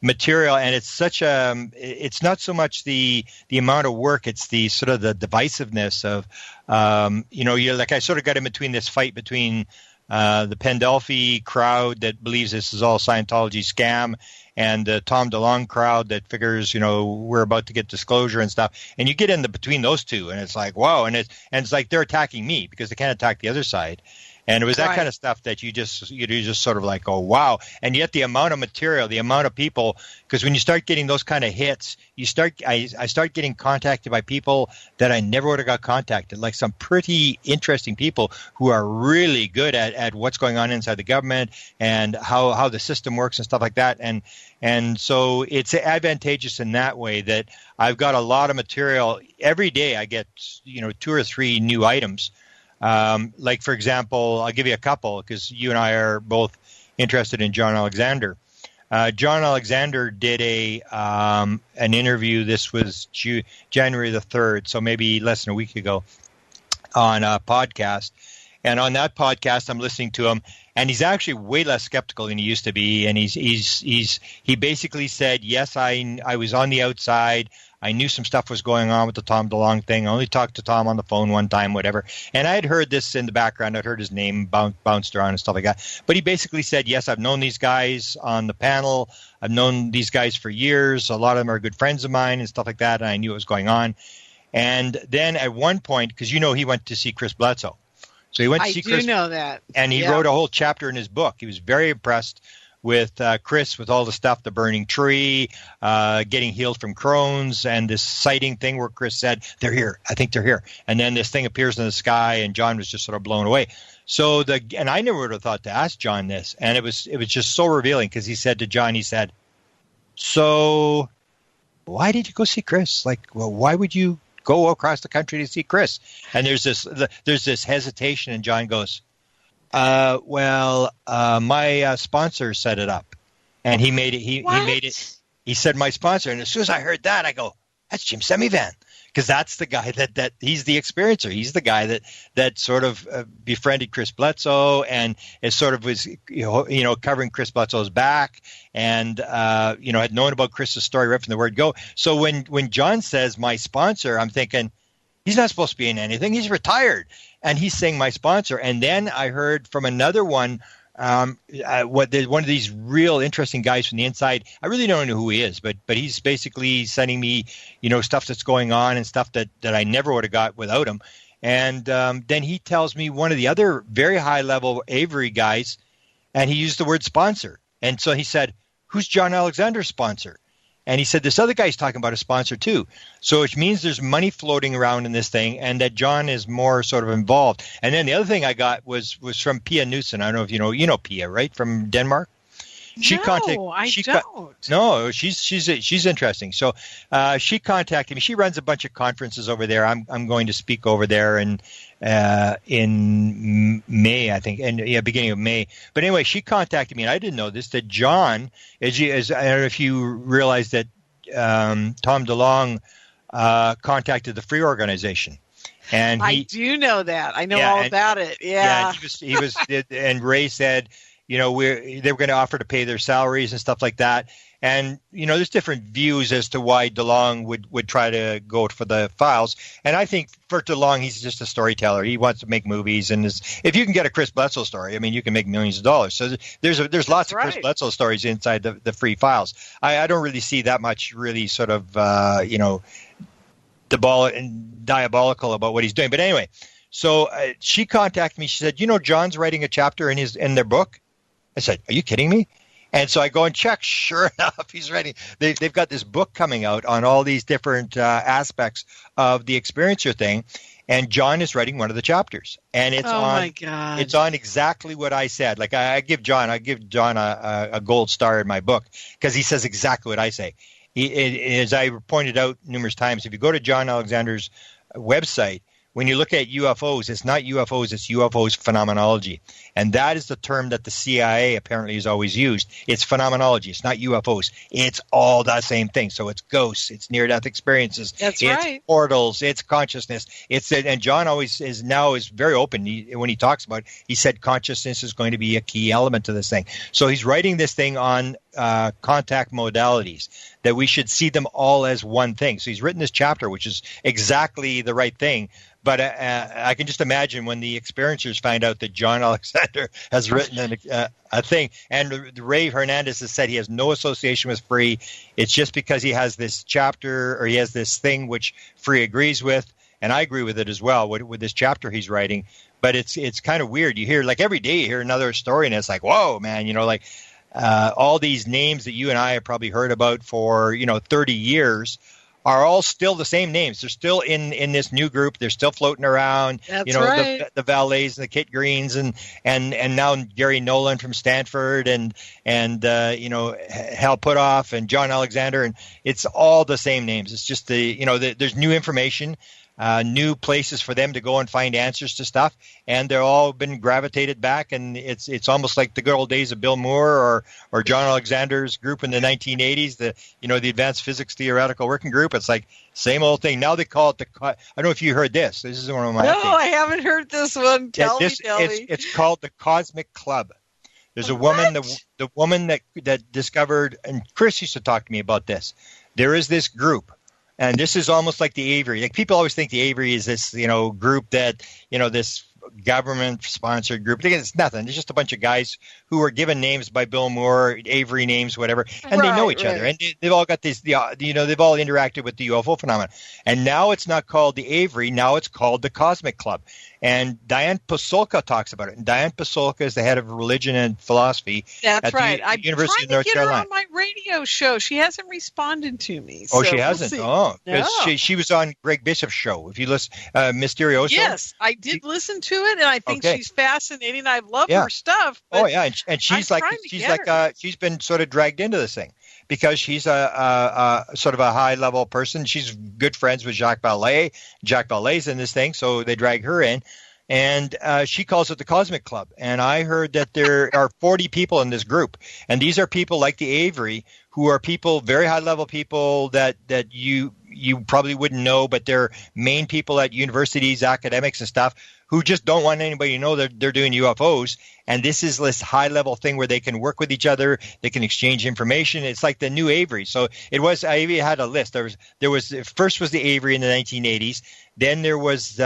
material, and it's it's not so much the amount of work; it's the sort of the divisiveness of, you're like, I sort of got in between this fight between the Pendelphi crowd that believes this is all Scientology scam, and the Tom DeLonge crowd that figures, we're about to get disclosure and stuff. And you get in between those two, and it's like, wow. And it's like they're attacking me because they can't attack the other side. And it was that kind of stuff that you just sort of like, oh, wow. And yet the amount of material, the amount of people, because when you start getting those kind of hits, I start getting contacted by people that I never would have got contacted, like some pretty interesting people who are really good at what's going on inside the government and how the system works and stuff like that. And so it's advantageous in that way that I've got a lot of material. Every day I get, 2 or 3 new items. Like, for example, I'll give you a couple because you and I are both interested in John Alexander. John Alexander did an interview. This was January the 3rd, so maybe less than a week ago, on a podcast. And on that podcast, I'm listening to him, and he's actually way less skeptical than he used to be. And he basically said, yes, I was on the outside. I knew some stuff was going on with the Tom DeLonge thing. I only talked to Tom on the phone one time, whatever. And I had heard this in the background. I'd heard his name bounced around and stuff like that. But he basically said, yes, I've known these guys on the panel. I've known these guys for years. A lot of them are good friends of mine and stuff like that. And I knew what was going on. And then at one point, because he went to see Chris Bledsoe. So he went to see Chris. I do know that. And he wrote a whole chapter in his book. He was very impressed with Chris, with all the stuff, the burning tree, getting healed from Crohn's, and this sighting thing where Chris said, they're here. I think they're here. And then this thing appears in the sky, and John was just sort of blown away. So and I never would have thought to ask John this. And it was just so revealing, because he said to John, he said, so why did you go see Chris? Like, well, why would you go across the country to see Chris? And there's this hesitation, and John goes, my sponsor set it up, and he made it. He made it. He said my sponsor, and as soon as I heard that, I go, that's Jim Semivan, because that's the guy that he's the experiencer. He's the guy that sort of befriended Chris Bledsoe, and is sort of was covering Chris Bledsoe's back, and had known about Chris's story right from the word go. So when John says my sponsor, I'm thinking, he's not supposed to be in anything. He's retired. And he's saying my sponsor. And then I heard from another one, one of these real interesting guys from the inside. I really don't know who he is, but he's basically sending me, stuff that's going on and stuff that I never would have got without him. And then he tells me one of the other very high-level Avery guys, and he used the word sponsor. And so he said, who's John Alexander's sponsor? And he said, this other guy's talking about a sponsor too. So which means there's money floating around in this thing, and that John is more sort of involved. And then the other thing I got was from Pia Knudsen. I don't know if you know Pia, right? From Denmark. I don't. No, she's interesting. So she contacted me. She runs a bunch of conferences over there. I'm going to speak over there in May, I think, and beginning of May. But anyway, she contacted me, and I didn't know this, that John, as I don't know if you realize that Tom DeLonge contacted the Free Organization. And I do know that. I know all about it. Yeah. He was, and Ray said, they were going to offer to pay their salaries and stuff like that. And, there's different views as to why DeLonge would try to go for the files. And I think for DeLonge, he's just a storyteller. He wants to make movies. And if you can get a Chris Bledsoe story, I mean, you can make millions of dollars. So there's lots of Chris Bledsoe stories inside the free files. I don't really see that much really sort of, diabolical about what he's doing. But anyway, so she contacted me. She said, John's writing a chapter in their book. I said, are you kidding me? And so I go and check. Sure enough, he's writing. They've got this book coming out on all these different aspects of the experiencer thing. And John is writing one of the chapters. And it's my God. It's on exactly what I said. Like I give John a gold star in my book, because he says exactly what I say. As I pointed out numerous times, if you go to John Alexander's website, when you look at UFOs, it's not UFOs, it's UFOs phenomenology. And that is the term that the CIA apparently has always used. It's phenomenology. It's not UFOs. It's all the same thing. So it's ghosts, it's near-death experiences, it's portals, it's consciousness. And John always is very open. When he talks about it, he said consciousness is going to be a key element to this thing. So he's writing this thing on contact modalities, that we should see them all as one thing. So he's written this chapter, which is exactly the right thing. But I can just imagine when the experiencers find out that John Alexander has written a thing, and Ray Hernandez has said he has no association with Free. It's just because he has this chapter, or he has this thing which Free agrees with, and I agree with it as well with this chapter he's writing. But it's kind of weird. You hear, like, every day you hear another story, and it's like, whoa, man, all these names that you and I have probably heard about for 30 years are all still the same names. They're still in this new group. They're still floating around. That's right. The Valets and the Kit Greens and now Gary Nolan from Stanford and Hal Puthoff and John Alexander, and it's all the same names. It's just there's new information. new places for them to go and find answers to stuff, and they're all been gravitated back, and it's almost like the good old days of Bill Moore or John Alexander's group in the 1980s, the Advanced Physics Theoretical Working Group. It's like same old thing. Now they call it I don't know if you heard this. This is one of my updates. I haven't heard this one. Tell me. It's called the Cosmic Club. There's a woman, the woman that discovered, and Chris used to talk to me about this. There is this group. And this is almost like the Avery. Like people always think the Avery is this, group that, this government-sponsored group. It's nothing. It's just a bunch of guys who were given names by Bill Moore, Avery names, whatever, and they know each other. And they've all got this, they've all interacted with the UFO phenomenon. And now it's not called the Avery. Now it's called the Cosmic Club. And Diane Pasulka talks about it. And Diane Pasulka is the head of religion and philosophy at the University of North Carolina. I'm trying to get her on my radio show. She hasn't responded to me. Oh, she hasn't? Oh, because she was on Greg Bishop's show. If you listen, Mysterioso. Yes, I did listen to it, and I think she's fascinating. I love her stuff. And she's she's been sort of dragged into this thing because she's a sort of a high level person. She's good friends with Jacques Vallée. Jacques Vallée's in this thing, so they drag her in. And she calls it the Cosmic Club. And I heard that there are 40 people in this group. And these are people like the Avery, who are people, very high-level people that you probably wouldn't know, but they're main people at universities, academics and stuff, who just don't want anybody to know that they're doing UFOs. And this is this high-level thing where they can work with each other, they can exchange information. It's like the new Avery. So it was, I even had a list. There was first was the Avery in the 1980s. Then there was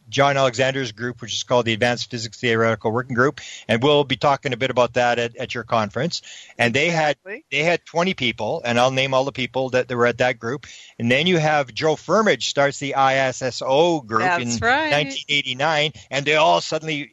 John Alexander's group, which is called the Advanced Physics Theoretical Working Group, and we'll be talking a bit about that at your conference. And they had 20 people, and I'll name all the people that were at that group. And then you have Joe Firmage starts the ISSO group in 1989, and they all suddenly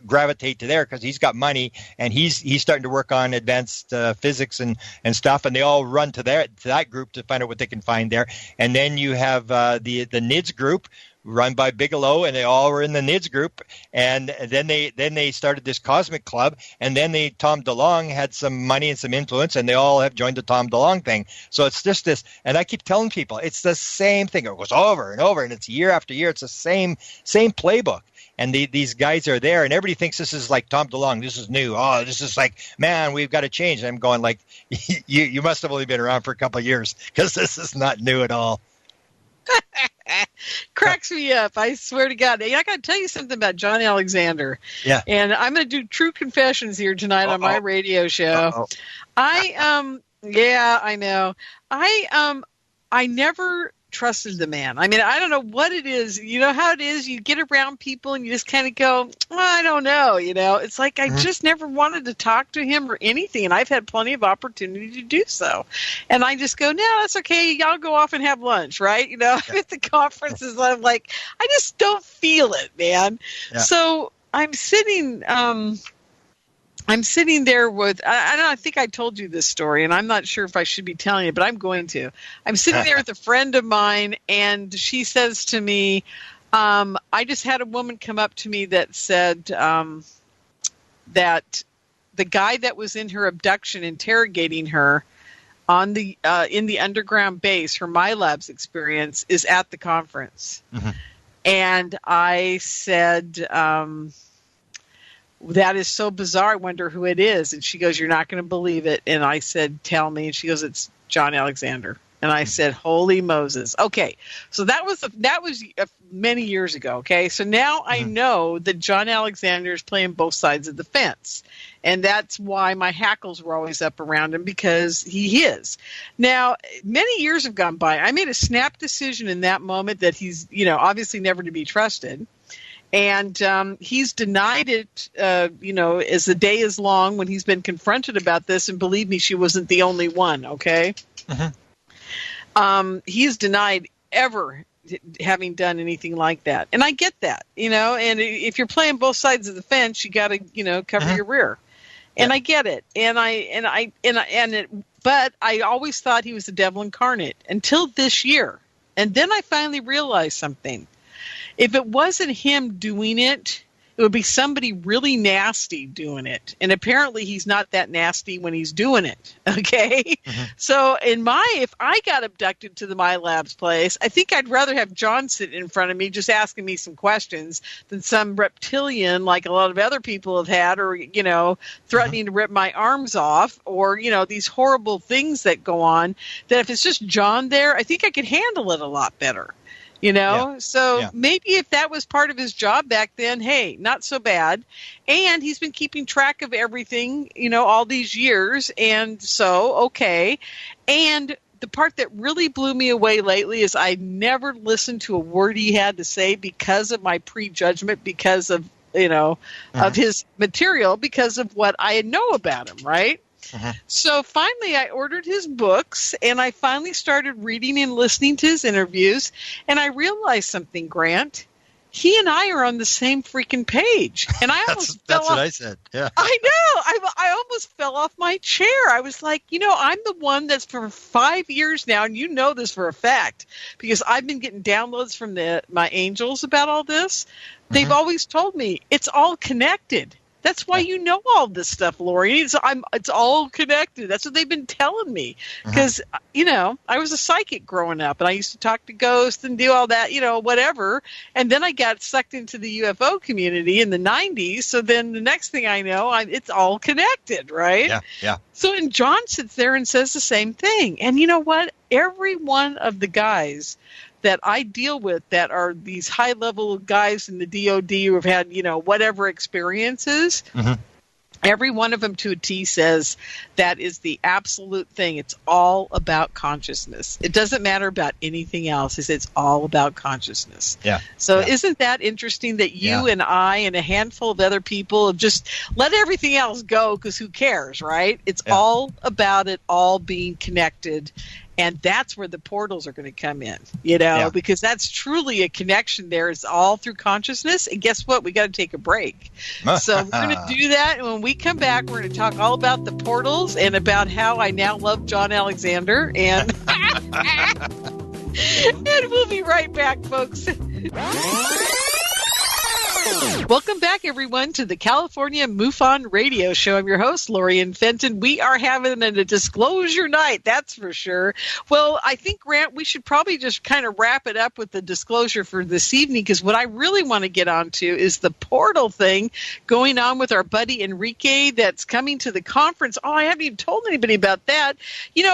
gravitate to there because he's got money and he's starting to work on advanced physics and stuff, and they all run to that group to find out what they can find there. And then you have the NIDS group, run by Bigelow, and they all were in the NIDS group, and then they started this Cosmic Club, and then Tom DeLonge had some money and some influence, and they all have joined the Tom DeLonge thing. So it's just this, and I keep telling people it's the same thing. It goes over and over, and it's year after year. It's the same playbook. And these guys are there, and everybody thinks this is like Tom DeLonge. This is new. Oh, this is like, man, we've got to change. And I'm going like, you must have only been around for a couple of years because this is not new at all. Cracks me up. I swear to God. I got to tell you something about John Alexander. Yeah. And I'm going to do true confessions here tonight on my radio show. I know. I never trusted the man. I mean, I don't know what it is. You know how it is? You get around people and you just kind of go, well, I don't know. It's like I just never wanted to talk to him or anything. And I've had plenty of opportunity to do so. And I just go, no, that's okay. Y'all go off and have lunch, right? I'm at the conferences. I'm like, I just don't feel it, man. Yeah. So I'm sitting there with, I think I told you this story, and I'm not sure if I should be telling you, but I'm going to. I'm sitting there with a friend of mine, and she says to me, I just had a woman come up to me that said that the guy that was in her abduction interrogating her on the in the underground base, her MyLabs experience, is at the conference. Mm-hmm. And I said, that is so bizarre. I wonder who it is. And she goes, you're not going to believe it. And I said, tell me. And she goes, it's John Alexander. And I said, holy Moses. Okay. So that was many years ago. Okay. So now I know that John Alexander is playing both sides of the fence. And that's why my hackles were always up around him, because he is. Now, many years have gone by. I made a snap decision in that moment that he's, obviously never to be trusted. And he's denied it, as the day is long when he's been confronted about this. And believe me, she wasn't the only one, okay? He's denied ever having done anything like that. And I get that, and if you're playing both sides of the fence, you got to, cover your rear. And I get it. But I always thought he was the devil incarnate until this year. And then I finally realized something. If it wasn't him doing it, it would be somebody really nasty doing it. And apparently he's not that nasty when he's doing it. Okay. Mm-hmm. So if I got abducted to the My Labs place, I think I'd rather have John sit in front of me just asking me some questions than some reptilian like a lot of other people have had, or, threatening to rip my arms off, or, these horrible things that go on, that if it's just John there, I think I could handle it a lot better. Maybe if that was part of his job back then, hey, not so bad. And he's been keeping track of everything, all these years. And so, okay. And the part that really blew me away lately is I never listened to a word he had to say because of my prejudgment, because of, of his material, because of what I know about him, right? Uh-huh. So finally I ordered his books, and I finally started reading and listening to his interviews, and I realized something, Grant. He and I are on the same freaking page. And I almost that's what I said. Yeah. I know. I almost fell off my chair. I was like, I'm the one that's for 5 years now, and you know this for a fact, because I've been getting downloads from my angels about all this. They've always told me it's all connected. That's why you know all this stuff, Lori. It's all connected. That's what they've been telling me. Because, I was a psychic growing up, and I used to talk to ghosts and do all that, whatever. And then I got sucked into the UFO community in the 90s. So then the next thing I know, it's all connected, right? Yeah, yeah. So and John sits there and says the same thing. And you know what? Every one of the guys that I deal with that are these high-level guys in the DOD who have had, whatever experiences, every one of them to a T says that is the absolute thing. It's all about consciousness. It doesn't matter about anything else. It's all about consciousness. Yeah. So isn't that interesting that you and I and a handful of other people have just let everything else go, because who cares, right? It's all about it all being connected. And that's where the portals are going to come in, because that's truly a connection there. It's all through consciousness. And guess what? We got to take a break. So we're going to do that. And when we come back, we're going to talk all about the portals and about how I now love John Alexander. And, and we'll be right back, folks. Welcome back, everyone, to the California MUFON Radio Show. I'm your host, Lori Fenton. We are having a disclosure night, that's for sure. Well, I think, Grant, we should probably just kind of wrap it up with the disclosure for this evening, because what I really want to get onto is the portal thing going on with our buddy Enrique that's coming to the conference. Oh, I haven't even told anybody about that.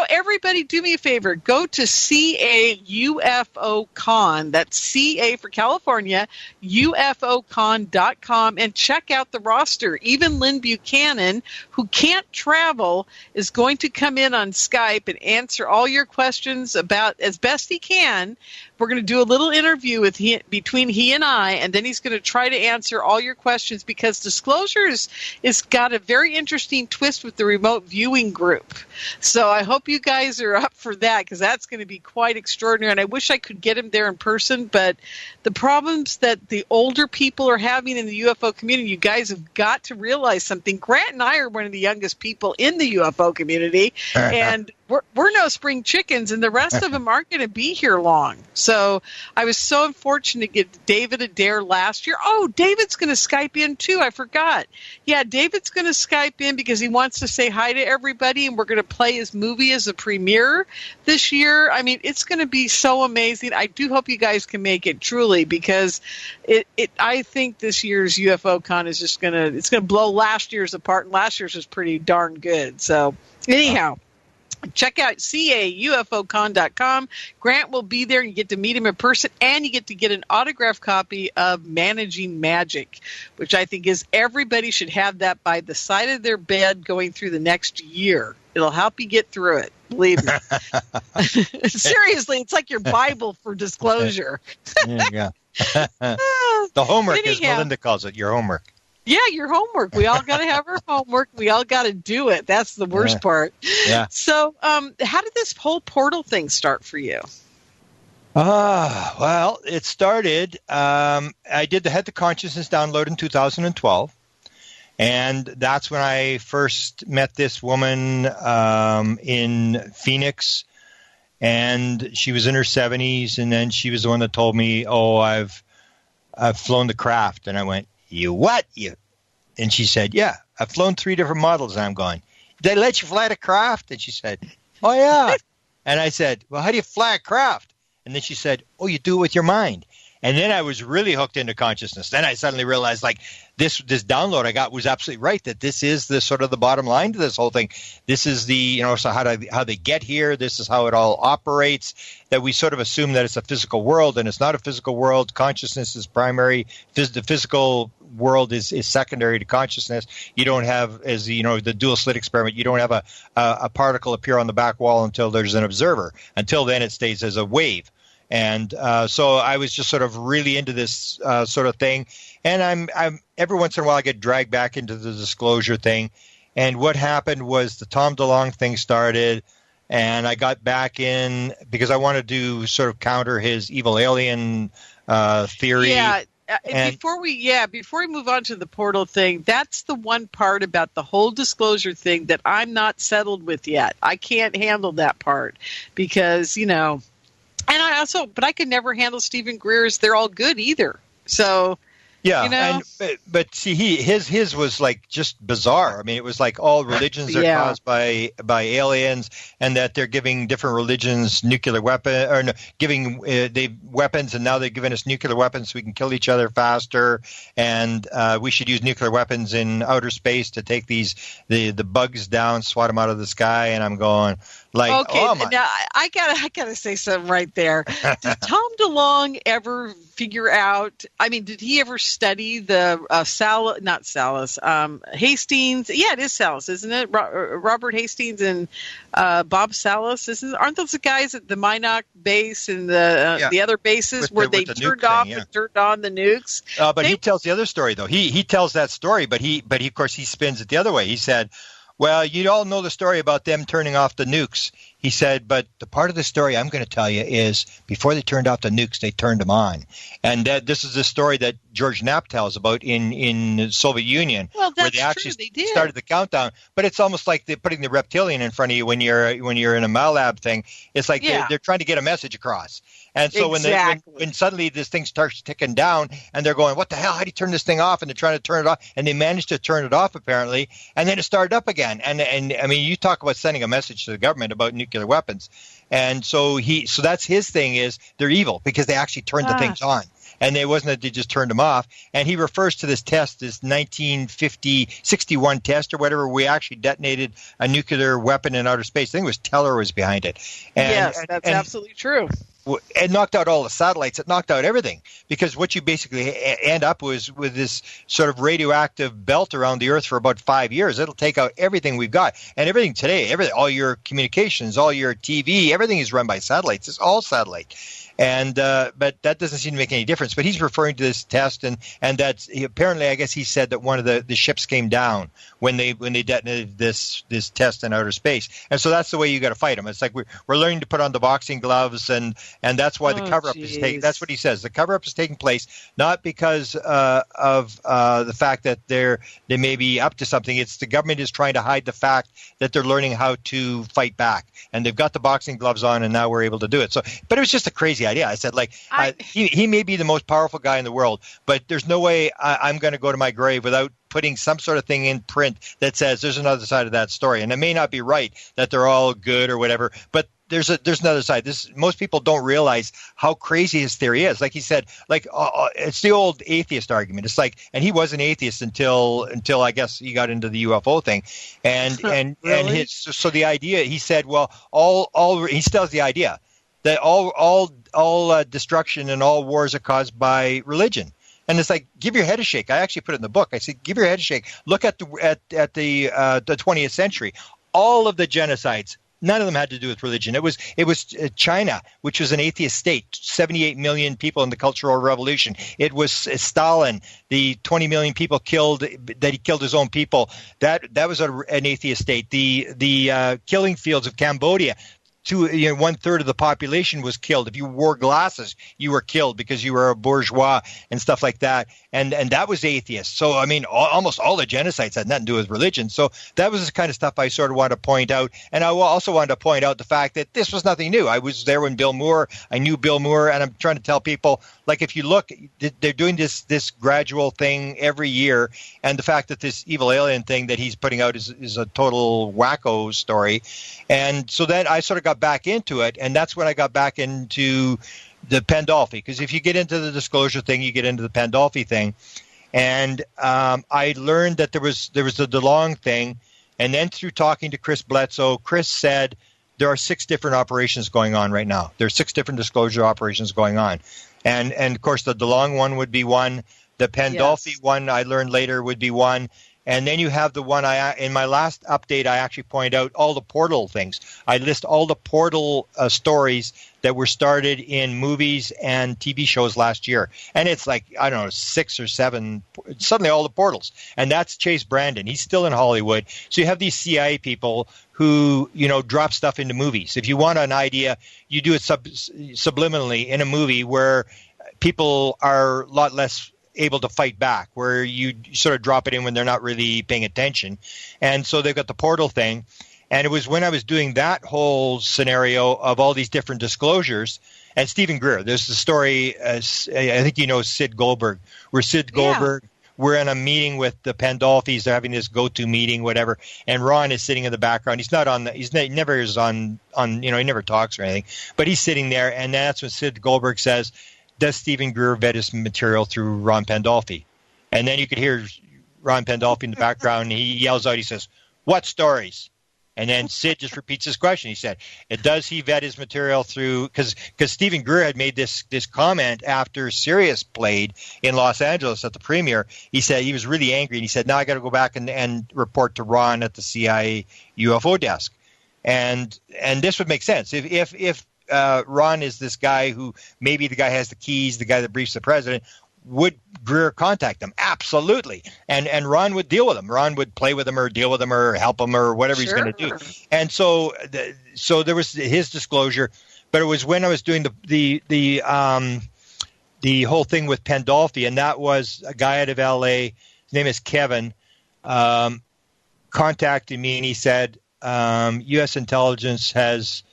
Everybody do me a favor. Go to CA UFO Con. That's CA for California, UFOCon.com, and check out the roster. Even Lynn Buchanan, who can't travel, is going to come in on Skype and answer all your questions about as best he can. We're going to do a little interview between he and I, and then he's going to try to answer all your questions, because Disclosures is got a very interesting twist with the remote viewing group. So I hope you guys are up for that, because that's going to be quite extraordinary. And I wish I could get him there in person, but the problems that the older people are having in the UFO community, you guys have got to realize something. Grant and I are one of the youngest people in the UFO community, and we're no spring chickens, and the rest of them aren't going to be here long. So I was so unfortunate to get David Adair last year. Oh, David's going to Skype in too. I forgot. Yeah, David's going to Skype in because he wants to say hi to everybody, and we're going to play his movie as a premiere this year. I mean, it's going to be so amazing. I do hope you guys can make it, truly, because I think this year's UFO Con is just going to blow last year's apart, and last year's was pretty darn good. So anyhow. Check out caufocon.com. Grant will be there. You get to meet him in person, and you get to get an autographed copy of Managing Magic, which I think is everybody should have that by the side of their bed going through the next year. It'll help you get through it. Believe me. Seriously, it's like your Bible for disclosure. Yeah. The homework, as Melinda calls it, your homework. Yeah, your homework. We all got to have our homework. We all got to do it. That's the worst part. Yeah. So how did this whole portal thing start for you? Well, it started, I did the Head to Consciousness download in 2012. And that's when I first met this woman in Phoenix. And she was in her 70s. And then she was the one that told me, I've flown the craft. And I went, You what? And she said, yeah, I've flown 3 different models. And I'm going, did they let you fly the craft? And she said, oh, yeah. And I said, well, how do you fly a craft? And then she said, oh, you do it with your mind. And then I was really hooked into consciousness. Then I suddenly realized, like, this download I got was absolutely right, that this is the sort of the bottom line to this whole thing. This is the, so how they get here. This is how it all operates, that we sort of assume that it's a physical world, and it's not a physical world. Consciousness is primary. The physical world is secondary to consciousness. You don't have, as the dual slit experiment, you don't have a particle appear on the back wall until there's an observer. Until then, it stays as a wave. And so I was just sort of really into this sort of thing. And I'm every once in a while I get dragged back into the disclosure thing. And what happened was the Tom DeLonge thing started, and I got back in because I wanted to sort of counter his evil alien theory. Yeah. Before we move on to the portal thing, that's the one part about the whole disclosure thing that I'm not settled with yet. I can't handle that part because, and but I could never handle Stephen Greer's "They're all good" either. So, yeah, but see, his was like just bizarre. I mean, it was like all religions are caused by aliens, and that they're giving different religions nuclear weapon, or no, giving they weapons, and now they're giving us nuclear weapons so we can kill each other faster, and we should use nuclear weapons in outer space to take the bugs down, swat them out of the sky. And I'm going, like, okay, oh my. Now I gotta say something right there. Did Tom DeLonge ever figure out? I mean, did he ever study the Hastings? Yeah, it is Salas, isn't it? Robert Hastings and Bob Salas. Aren't those the guys at the Minot base and the other bases where they turned off and turned on the nukes? But he tells the other story though. He tells that story, but he of course he spins it the other way. He said, well, you all know the story about them turning off the nukes. He said, but the part of the story I'm going to tell you is before they turned off the nukes, they turned them on. And this is the story that George Knapp tells about in the Soviet Union, where they actually started the countdown. But it's almost like they're putting the reptilian in front of you when you're in a Malab thing. It's like they're trying to get a message across. And so when suddenly this thing starts ticking down and they're going, what the hell? How do you turn this thing off? And they're trying to turn it off. And they managed to turn it off, apparently. And then it started up again. And I mean, you talk about sending a message to the government about nuclear weapons. And so that's his thing, is they're evil because they actually turned the things on. And it wasn't that they just turned them off. And he refers to this test, this 1961 test or whatever, we actually detonated a nuclear weapon in outer space. I think it was Teller was behind it. Yes, that's absolutely true. It knocked out all the satellites. It knocked out everything, because what you basically end up with this sort of radioactive belt around the Earth for about 5 years. It'll take out everything we've got, and everything today, all your communications, all your TV, everything is run by satellites. It's all satellite. And but that doesn't seem to make any difference. But he's referring to this test, and that's apparently, I guess he said that one of the ships came down when they detonated this test in outer space. And so that's the way you got to fight them. It's like we're learning to put on the boxing gloves, and that's why the cover up is taking. That's what he says. The cover up is taking place not because of the fact that they may be up to something. It's the government is trying to hide the fact that they're learning how to fight back, and they've got the boxing gloves on, and now we're able to do it. So, but it was just a crazy idea. I said, like, he may be the most powerful guy in the world, but there's no way I'm going to go to my grave without putting some sort of thing in print that says there's another side of that story. And it may not be right that they're all good or whatever, but there's another side. Most people don't realize how crazy his theory is. Like he said, like it's the old atheist argument. It's like, and he was an atheist until I guess he got into the UFO thing, and really? So the idea, he said, well, he still has the idea that all destruction and all wars are caused by religion. And it's like, give your head a shake. I actually put it in the book. I said, give your head a shake. Look at the 20th century. All of the genocides, none of them had to do with religion. It was China, which was an atheist state, 78 million people in the Cultural Revolution. It was Stalin, the 20 million people killed, that he killed his own people. That was an atheist state. The killing fields of Cambodia, 1/3 of the population was killed. If you wore glasses, you were killed because you were a bourgeois and stuff like that. And that was atheist. So, I mean, almost all the genocides had nothing to do with religion. So that was the kind of stuff I sort of wanted to point out. And I also wanted to point out the fact that this was nothing new. I was there when I knew Bill Moore, and I'm trying to tell people, like, if you look, they're doing this gradual thing every year. And the fact that this evil alien thing that he's putting out is a total wacko story. And so then I sort of got back into it. And that's when I got back into the Pandolfi, because if you get into the disclosure thing, you get into the Pandolfi thing. And I learned that there was the DeLong thing. And then through talking to Chris Bledsoe, Chris said there are 6 different operations going on right now. There are 6 different disclosure operations going on. And of course, the DeLong one would be one. The Pandolfi one, I learned later, would be one. And then you have the one in my last update, I actually point out all the portal things. I list all the portal stories that were started in movies and TV shows last year. And it's like, I don't know, 6 or 7, suddenly all the portals. And that's Chase Brandon. He's still in Hollywood. So you have these CIA people who, drop stuff into movies. If you want an idea, you do it subliminally in a movie where people are a lot less able to fight back, where you sort of drop it in when they're not really paying attention. And so they've got the portal thing. And it was when I was doing that whole scenario of all these different disclosures, and Stephen Greer, there's the story, I think Sid Goldberg, where Sid Goldberg, we're in a meeting with the Pandolfis, they're having this go-to meeting, whatever, and Ron is sitting in the background. He never is on, he never talks or anything, but he's sitting there, and that's when Sid Goldberg says, does Stephen Greer vet his material through Ron Pandolfi? And then you could hear Ron Pandolfi in the background, and he yells out, he says, what stories? And then Sid just repeats his question. He said, does he vet his material through, because Stephen Greer had made this comment after Sirius played in Los Angeles at the premiere. He said he was really angry, and he said, now I got to go back and report to Ron at the CIA UFO desk. And this would make sense. If Ron is this guy who maybe the guy has the keys, the guy that briefs the president, would Greer contact them? Absolutely. And Ron would deal with him. Ron would play with him or deal with him or help him or whatever he's going to do. And so there was his disclosure, but it was when I was doing the whole thing with Pandolfi, and that was a guy out of LA, his name is Kevin, contacted me, and he said, U.S. intelligence has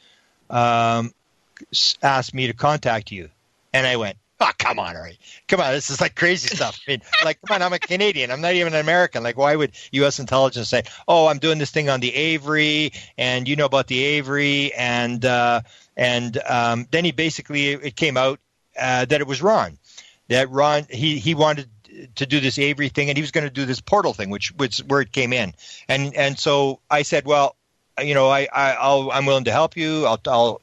asked me to contact you. And I went, oh, come on, Ari. Come on, this is like crazy stuff. I mean, like, come on, I'm a Canadian. I'm not even an American. Like, why would U.S. intelligence say, oh, I'm doing this thing on the Avery, and you know about the Avery, and then he basically, it came out that it was Ron. That Ron, he wanted to do this Avery thing, and he was going to do this portal thing, which where it came in. And so I said, well, I'm willing to help you. I'll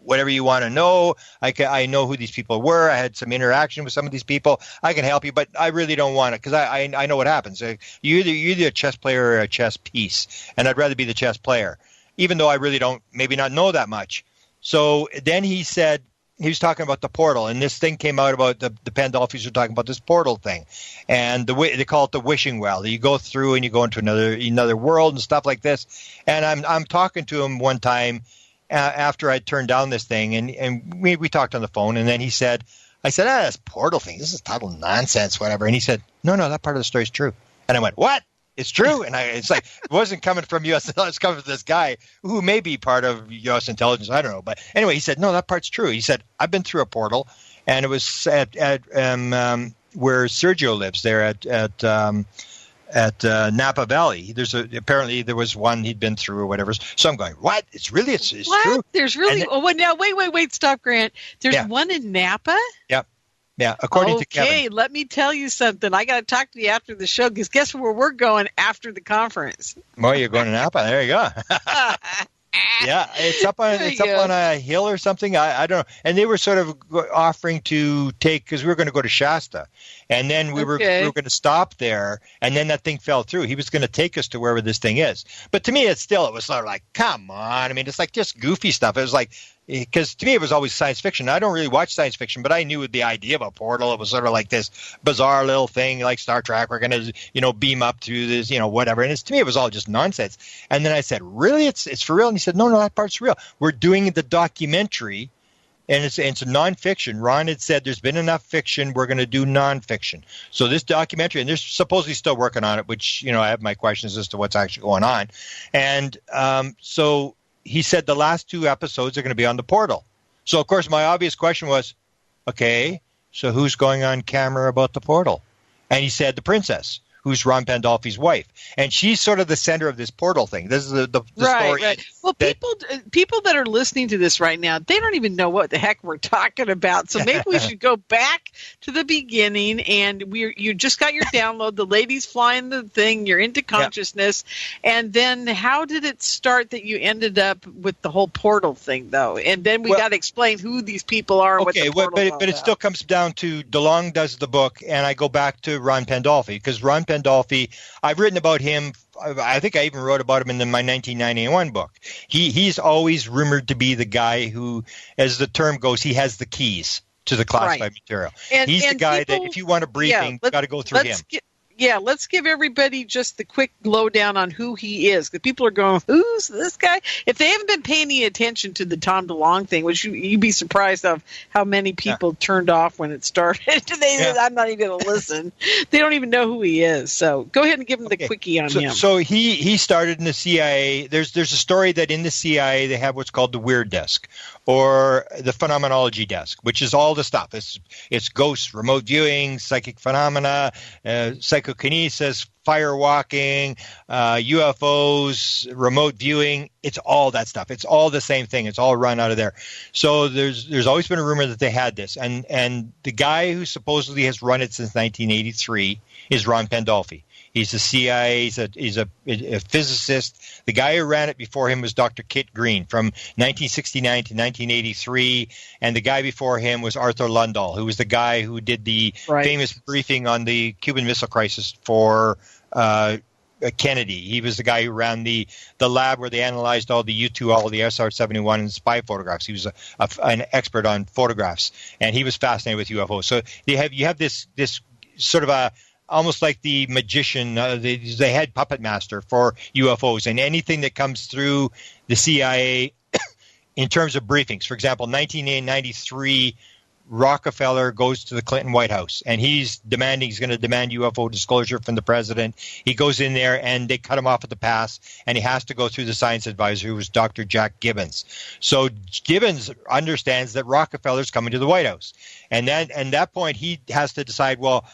whatever you want to know. I know who these people were. I had some interaction with some of these people. I can help you, but I really don't want to, because I know what happens. You're either a chess player or a chess piece, and I'd rather be the chess player, even though I really don't maybe not know that much. So then he said, he was talking about the portal, and this thing came out about the Pandolfis were talking about this portal thing, and the way they call it the wishing well. You go through and you go into another world and stuff like this. And I'm talking to him one time after I turned down this thing, and we talked on the phone, and then I said, this portal thing, this is total nonsense, whatever. And he said, no, that part of the story is true. And I went, what? It's true. And it's like, it wasn't coming from U.S. intelligence, it's coming from this guy who may be part of U.S. intelligence. I don't know. But anyway, he said, no, that part's true. He said, I've been through a portal, and it was at where Sergio lives there at Napa Valley. Apparently there was one he'd been through or whatever. So I'm going, what? It's true. There's really, now wait, stop, Grant. There's one in Napa? Yep. Yeah, according to Kevin. Okay, let me tell you something. I got to talk to you after the show, because guess where we're going after the conference? Well, you're going to Napa. There you go. Yeah, it's up on a hill or something. I don't know. And they were sort of offering to take, because we were going to go to Shasta, and then we were going to stop there, and then that thing fell through. He was going to take us to wherever this thing is. But to me, it was sort of like, come on. I mean, it's like just goofy stuff. It was like, because to me it was always science fiction. I don't really watch science fiction, but I knew the idea of a portal. It was sort of like this bizarre little thing, like Star Trek. We're going to, beam up through this, whatever. And to me, it was all just nonsense. And then I said, really? It's for real? And he said, no, that part's real. We're doing the documentary, and it's a nonfiction. Ron had said there's been enough fiction. We're going to do nonfiction. So this documentary, and they're supposedly still working on it, which, I have my questions as to what's actually going on. And so he said the last 2 episodes are going to be on the portal. So, of course, my obvious question was, okay, so who's going on camera about the portal? And he said the princess, who's Ron Pandolfi's wife. And she's sort of the center of this portal thing. This is the story. Right. Well, people that are listening to this right now, they don't even know what the heck we're talking about. So maybe we should go back to the beginning, and you just got your download. The lady's flying the thing. You're into consciousness. Yeah. And then how did it start that you ended up with the whole portal thing, though? And then we got to explain who these people are. And what the portal but it still comes down to DeLong does the book, and I go back to Ron Pandolfi, because Ron Pandolfi, I've written about him. I think I even wrote about him in my 1991 book. He's always rumored to be the guy who, as the term goes, he has the keys to the classified material. He's the guy that if you want a briefing, you've got to go through him. Let's give everybody just the quick lowdown on who he is. Because people are going, who's this guy? If they haven't been paying any attention to the Tom DeLonge thing, which you'd be surprised of how many people turned off when it started. I'm not even going to listen. They don't even know who he is. So go ahead and give them the quickie on him. So he started in the CIA. There's a story that in the CIA they have what's called the Weird Desk, or the Phenomenology Desk, which is all the stuff. It's ghosts, remote viewing, psychic phenomena, psychokinesis, firewalking, UFOs, remote viewing. It's all that stuff. It's all the same thing. It's all run out of there. So there's always been a rumor that they had this. And the guy who supposedly has run it since 1983 is Ron Pandolfi. He's a CIA. He's a physicist. The guy who ran it before him was Dr. Kit Green from 1969 to 1983, and the guy before him was Arthur Lundahl, who was the guy who did the famous briefing on the Cuban Missile Crisis for Kennedy. He was the guy who ran the lab where they analyzed all the U-2, all the SR-71 and spy photographs. He was an expert on photographs, and he was fascinated with UFOs. So you have this sort of almost like the magician, the head puppet master for UFOs, and anything that comes through the CIA in terms of briefings. For example, 1993, Rockefeller goes to the Clinton White House, and he's going to demand UFO disclosure from the president. He goes in there, and they cut him off at the pass, and he has to go through the science advisor, who was Dr. Jack Gibbons. So Gibbons understands that Rockefeller's coming to the White House, and then at that point, he has to decide, well,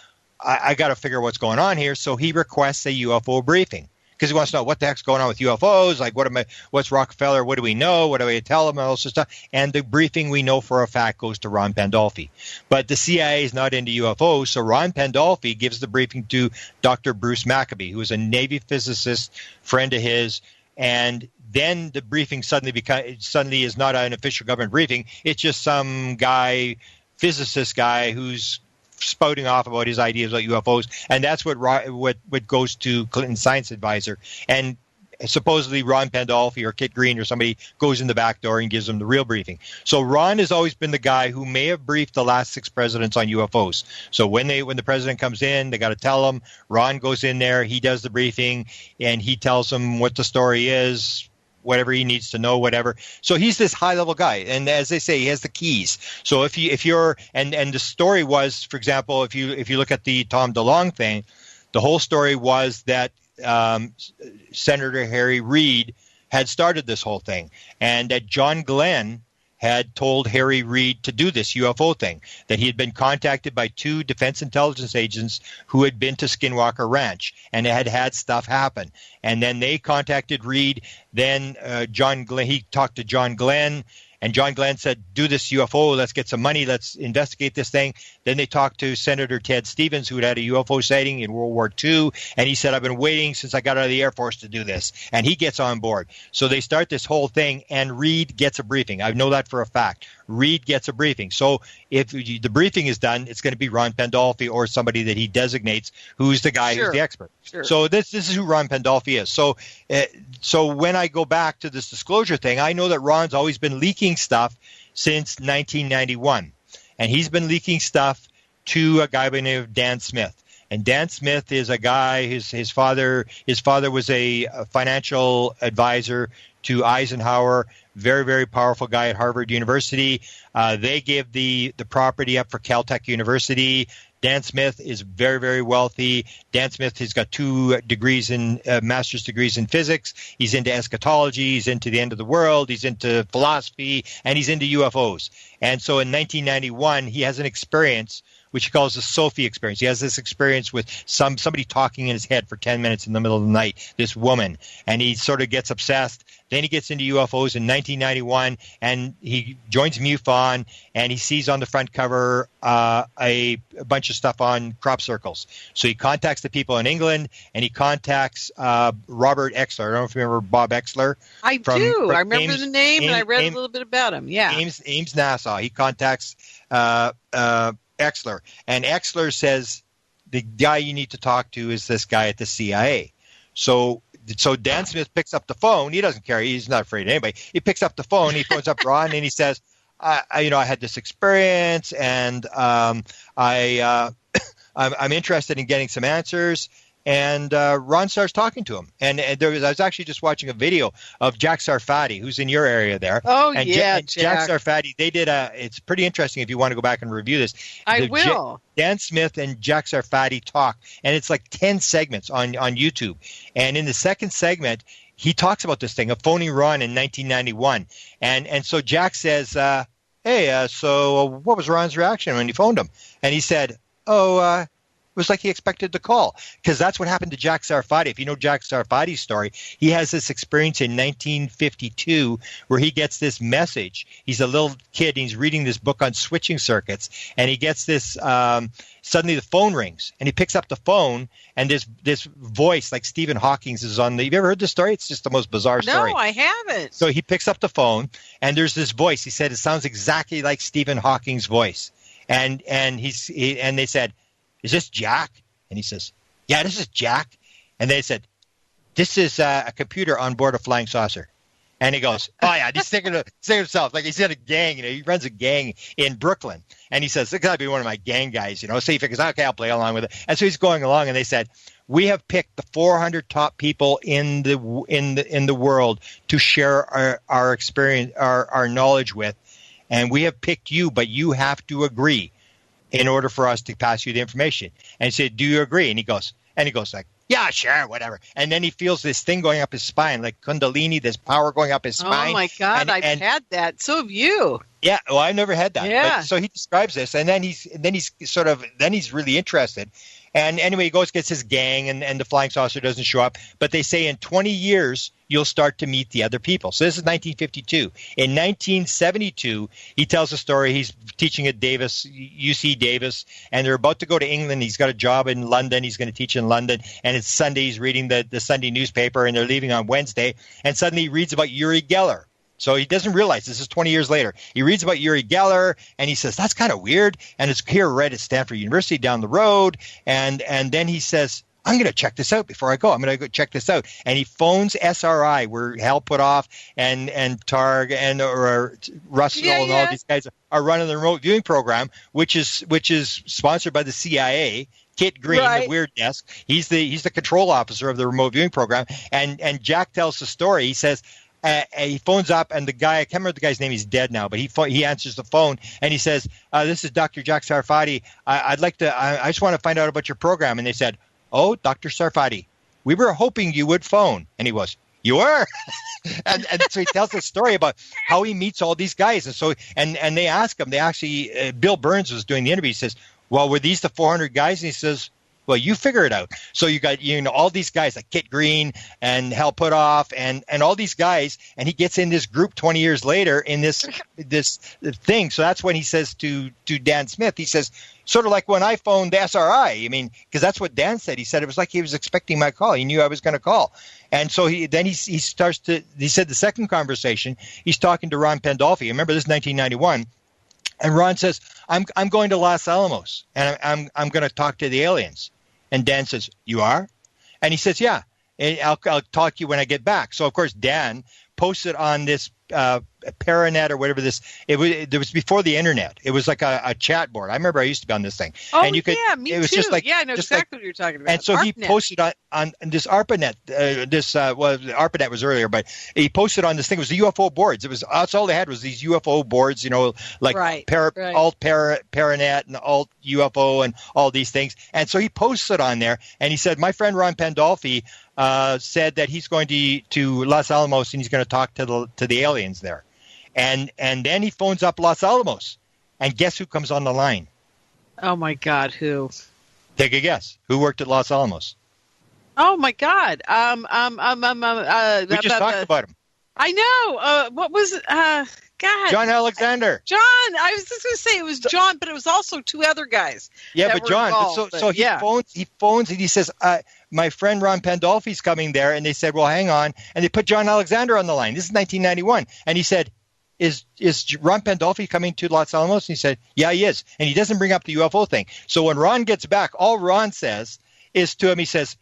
I got to figure what's going on here. So he requests a UFO briefing because he wants to know what the heck's going on with UFOs. Like, what's Rockefeller? What do we know? What do we tell him? All this stuff. And the briefing, we know for a fact, goes to Ron Pandolfi. But the CIA is not into UFOs. So Ron Pandolfi gives the briefing to Dr. Bruce Maccabee, who is a Navy physicist, friend of his. And then the briefing suddenly is not an official government briefing. It's just some guy, physicist guy, who's spouting off about his ideas about UFOs, and that's what goes to Clinton's science advisor. And supposedly Ron Pandolfi or Kit Green or somebody goes in the back door and gives them the real briefing. So Ron has always been the guy who may have briefed the last 6 presidents on UFOs. So when the president comes in, they got to tell him. Ron goes in there, he does the briefing, and he tells them what the story is, whatever he needs to know, whatever. So he's this high-level guy, and as they say, he has the keys. So if you're and the story was, for example, if you look at the Tom DeLonge thing, the whole story was that Senator Harry Reid had started this whole thing, and that John Glenn had told Harry Reid to do this UFO thing, that he had been contacted by 2 defense intelligence agents who had been to Skinwalker Ranch and had stuff happen. And then they contacted Reid. Then he talked to John Glenn, and John Glenn said, do this UFO, let's get some money, let's investigate this thing. Then they talked to Senator Ted Stevens, who had a UFO sighting in World War II, and he said, I've been waiting since I got out of the Air Force to do this. And he gets on board. So they start this whole thing, and Reid gets a briefing. I know that for a fact. Reid gets a briefing. So if the briefing is done, it's going to be Ron Pandolfi or somebody that he designates who's the guy who's the expert. Sure. So this is who Ron Pandolfi is. So So when I go back to this disclosure thing, I know that Ron's always been leaking stuff since 1991. And he's been leaking stuff to a guy by the name of Dan Smith. And Dan Smith is a guy, his father was a financial advisor to Eisenhower, very, very powerful guy at Harvard University. They gave the property up for Caltech University. Dan Smith is very, very wealthy. Dan Smith has got 2 degrees master's degrees in physics. He's into eschatology. He's into the end of the world. He's into philosophy, and he's into UFOs. And so in 1991, he has an experience which he calls the Sophie experience. He has this experience with somebody talking in his head for 10 minutes in the middle of the night, this woman, and he sort of gets obsessed. Then he gets into UFOs in 1991, and he joins MUFON, and he sees on the front cover a bunch of stuff on crop circles. So he contacts the people in England, and he contacts Robert Exler. I don't know if you remember Bob Exler. I do. I remember the name, and I read a little bit about him. Yeah. Ames Nassau. He contacts Exler. And Exler says, the guy you need to talk to is this guy at the CIA. So Dan Smith picks up the phone. He doesn't care. He's not afraid of anybody. He picks up the phone. He phones up Ron, and he says, I had this experience, and I'm interested in getting some answers. And Ron starts talking to him. And I was actually just watching a video of Jack Sarfati, who's in your area there. Oh, and yeah, Jack Sarfati, they did it's pretty interesting if you want to go back and review this. I will. Dan Smith and Jack Sarfati talk, and it's like 10 segments on YouTube. And in the second segment, he talks about this thing of phoning Ron in 1991. And so Jack says, hey, so what was Ron's reaction when you phoned him? And he said, it was like he expected the call, because that's what happened to Jack Sarfati. If you know Jack Sarfati's story, he has this experience in 1952 where he gets this message. He's a little kid, and he's reading this book on switching circuits, and he gets this suddenly the phone rings, and he picks up the phone, and this voice like Stephen Hawking's is on the – have you ever heard this story? It's just the most bizarre story. No, I haven't. So he picks up the phone, and there's this voice. He said it sounds exactly like Stephen Hawking's voice. And they said, is this Jack? And he says, yeah, this is Jack. And they said, this is a computer on board a flying saucer. And he goes, oh, yeah, he's thinking of himself. Like he's in a gang, he runs a gang in Brooklyn. And he says, it's got to be one of my gang guys, So he figures, okay, I'll play along with it. And so he's going along, and they said, we have picked the 400 top people in the world to share our experience, our knowledge with. And we have picked you, but you have to agree in order for us to pass you the information. And he said, do you agree? And he goes like, yeah, sure, whatever. And then he feels this thing going up his spine, like Kundalini, this power going up his spine. Oh my God, I've had that. So have you. Yeah, well, I've never had that. Yeah. But, so he describes this, and then he's really interested. And anyway, he goes, gets his gang, and the flying saucer doesn't show up. But they say in 20 years, you'll start to meet the other people. So this is 1952. In 1972, he tells a story. He's teaching at UC Davis, and they're about to go to England. He's got a job in London. He's going to teach in London. And it's Sunday. He's reading the Sunday newspaper, and they're leaving on Wednesday. And suddenly he reads about Uri Geller. So he doesn't realize this is 20 years later. He reads about Uri Geller, and he says, that's kind of weird. And it's here right at Stanford University down the road. And then he says, I'm going to check this out before I go. I'm going to go check this out. And he phones SRI, where Hal Puthoff and Targ and Russell and all these guys are running the remote viewing program, which is sponsored by the CIA. Kit Green, the Weird Desk. He's the control officer of the remote viewing program. And Jack tells the story. He says, he phones up, and the guy, I can't remember the guy's name, he's dead now, but he answers the phone, and he says, this is Dr. Jack Sarfati. I just want to find out about your program. And they said, oh, Dr. Sarfati, we were hoping you would phone. And he was, you were? and so he tells the story about how he meets all these guys. And so, and they ask him, Bill Burns was doing the interview. He says, well, were these the 400 guys? And he says, well, you figure it out. So you got, all these guys like Kit Green and Hal Puthoff and all these guys, and he gets in this group 20 years later in this thing. So that's when he says to Dan Smith, he says, sort of like when I phoned SRI. I mean, because that's what Dan said. He said it was like he was expecting my call. He knew I was going to call. And so he said the second conversation, he's talking to Ron Pandolfi. Remember, this is 1991. And Ron says, I'm going to Los Alamos, and I'm going to talk to the aliens. And Dan says, you are? And he says, yeah. and I'll talk to you when I get back. So, of course, Dan posted on this Paranet or whatever this, it was before the internet. It was like a chat board. I remember I used to be on this thing. Oh, and you could, yeah, me it was too. Just like, yeah, I know exactly what you're talking about. And so ARPANET. he posted on this ARPANET, ARPANET was earlier, but he posted on this thing. It was the UFO boards. That's all they had was these UFO boards, like alt Paranet and alt UFO and all these things. And so he posted on there, and he said, my friend Ron Pandolfi said that he's going to Los Alamos and he's going to talk to the aliens there. And then he phones up Los Alamos, and guess who comes on the line? Oh my God, who? Take a guess. Who worked at Los Alamos? Oh my God. We just talked about him. I know. What was it? God. John Alexander. John. I was just going to say it was John, but it was also two other guys. Yeah, but John. Involved, so he phones and he says, my friend Ron Pandolfi's coming there. And they said, well, hang on. And they put John Alexander on the line. This is 1991. And he said, Is Ron Pandolfi coming to Los Alamos? And he said, yeah, he is. And he doesn't bring up the UFO thing. So when Ron gets back, all Ron says is to him, he says,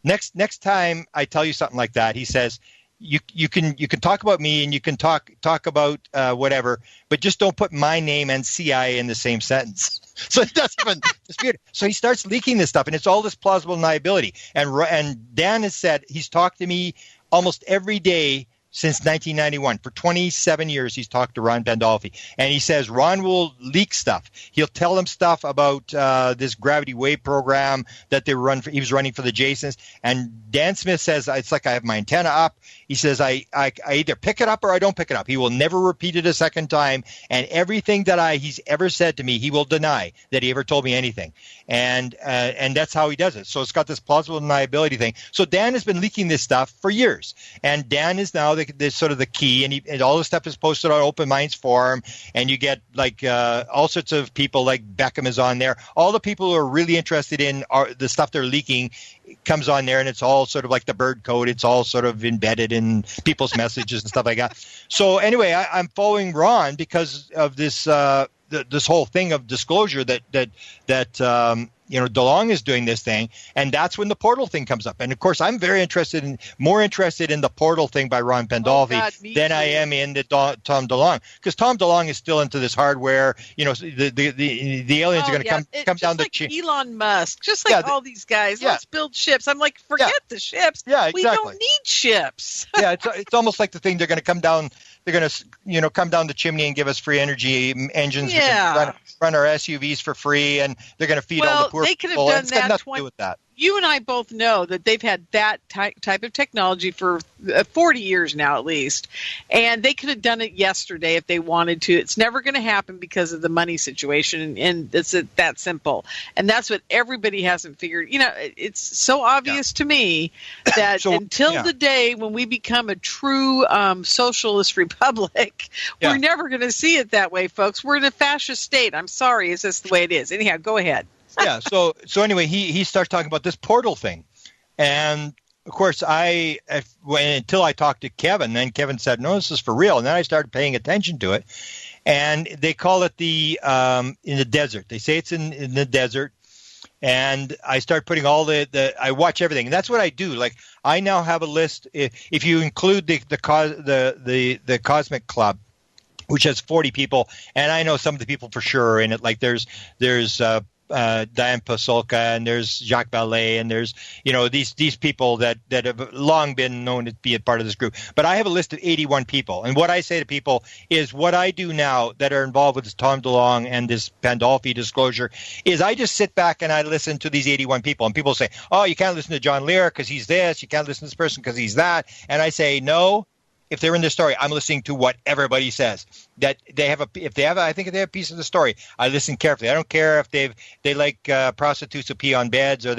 next time I tell you something like that, he says, you can talk about me and you can talk about whatever, but just don't put my name and CIA in the same sentence. So it doesn't even dispute it. So he starts leaking this stuff, and it's all this plausible deniability. And Dan has said he's talked to me almost every day since 1991. For 27 years, he's talked to Ron Pandolfi. And he says Ron will leak stuff. He'll tell him stuff about this gravity wave program that he was running for the Jasons. And Dan Smith says, it's like I have my antenna up. He says, I either pick it up or I don't pick it up. He will never repeat it a second time. And everything that he's ever said to me, he will deny that he ever told me anything. And that's how he does it. So it's got this plausible deniability thing. So Dan has been leaking this stuff for years. And Dan is now the sort of the key, and all this stuff is posted on Open Minds Forum, and you get like all sorts of people, like Beckham is on there. All the people who are really interested in the stuff they're leaking comes on there, and it's all sort of like the bird code. It's all sort of embedded in people's messages and stuff like that. So anyway, I'm following Ron because of this this whole thing of disclosure that DeLong is doing this thing, and that's when the portal thing comes up. And of course, I'm more interested in the portal thing by Ron Pandolfi than I am in the Tom DeLong, because Tom DeLong is still into this hardware. The aliens are going to come down the chain. Elon Musk, just like all these guys. Let's build ships. I'm like, forget the ships. Yeah, exactly. We don't need ships. Yeah, it's almost like the thing they're going to come down. They're going to come down the chimney and give us free energy engines. Yeah. We can run our SUVs for free, and they're going to feed all the poor people. They could have done it's got nothing to do with that. You and I both know that they've had that type of technology for 40 years now, at least. And they could have done it yesterday if they wanted to. It's never going to happen because of the money situation. And it's that simple. And that's what everybody hasn't figured. It's so obvious to me that until the day when we become a true socialist republic, we're never going to see it that way, folks. We're in a fascist state. I'm sorry. It's just the way it is. Anyhow, go ahead. Yeah. So anyway, he starts talking about this portal thing, and of course, until I talked to Kevin, then Kevin said, "No, this is for real." And then I started paying attention to it, and they call it in the desert. They say it's in the desert, and I start putting all I watch everything, and that's what I do. Like I now have a list. If you include the Cosmic Club, which has 40 people, and I know some of the people for sure are in it. Like there's Diane Pasolka, and there's Jacques Vallée, and there's these people that have long been known to be a part of this group. But I have a list of 81 people, and what I say to people is what I do now that are involved with this Tom DeLong and this Pandolfi disclosure is I just sit back and I listen to these 81 people, and people say, "Oh, you can't listen to John Lear because he's this. You can't listen to this person because he's that." And I say, no. If they're in the story, I'm listening to what everybody says. That I think if they have a piece of the story, I listen carefully. I don't care if they like prostitutes who pee on beds, or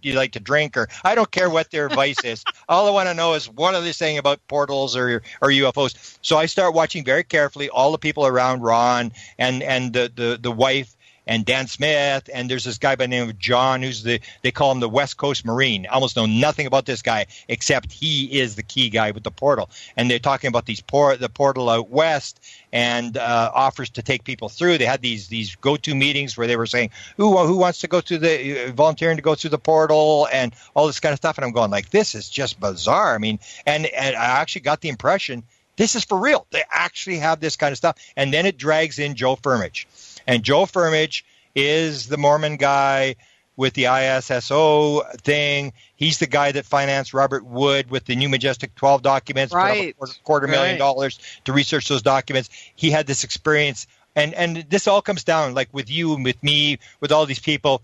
you like to drink, or I don't care what their vice is. All I want to know is what are they saying about portals or UFOs. So I start watching very carefully all the people around Ron and the wife and Dan Smith, and there's this guy by the name of John, they call him the West Coast Marine. I almost know nothing about this guy except he is the key guy with the portal. And they're talking about the portal out west and offers to take people through. They had these go-to meetings where they were saying, who wants to go through volunteering to go through the portal and all this kind of stuff. And I'm going like, this is just bizarre. I mean, and I actually got the impression this is for real. They actually have this kind of stuff. And then it drags in Joe Firmage. And Joe Firmage is the Mormon guy with the ISSO thing. He's the guy that financed Robert Wood with the New Majestic 12 documents, right. put up $250,000 to research those documents. He had this experience. And this all comes down, like with you and with me, with all these people,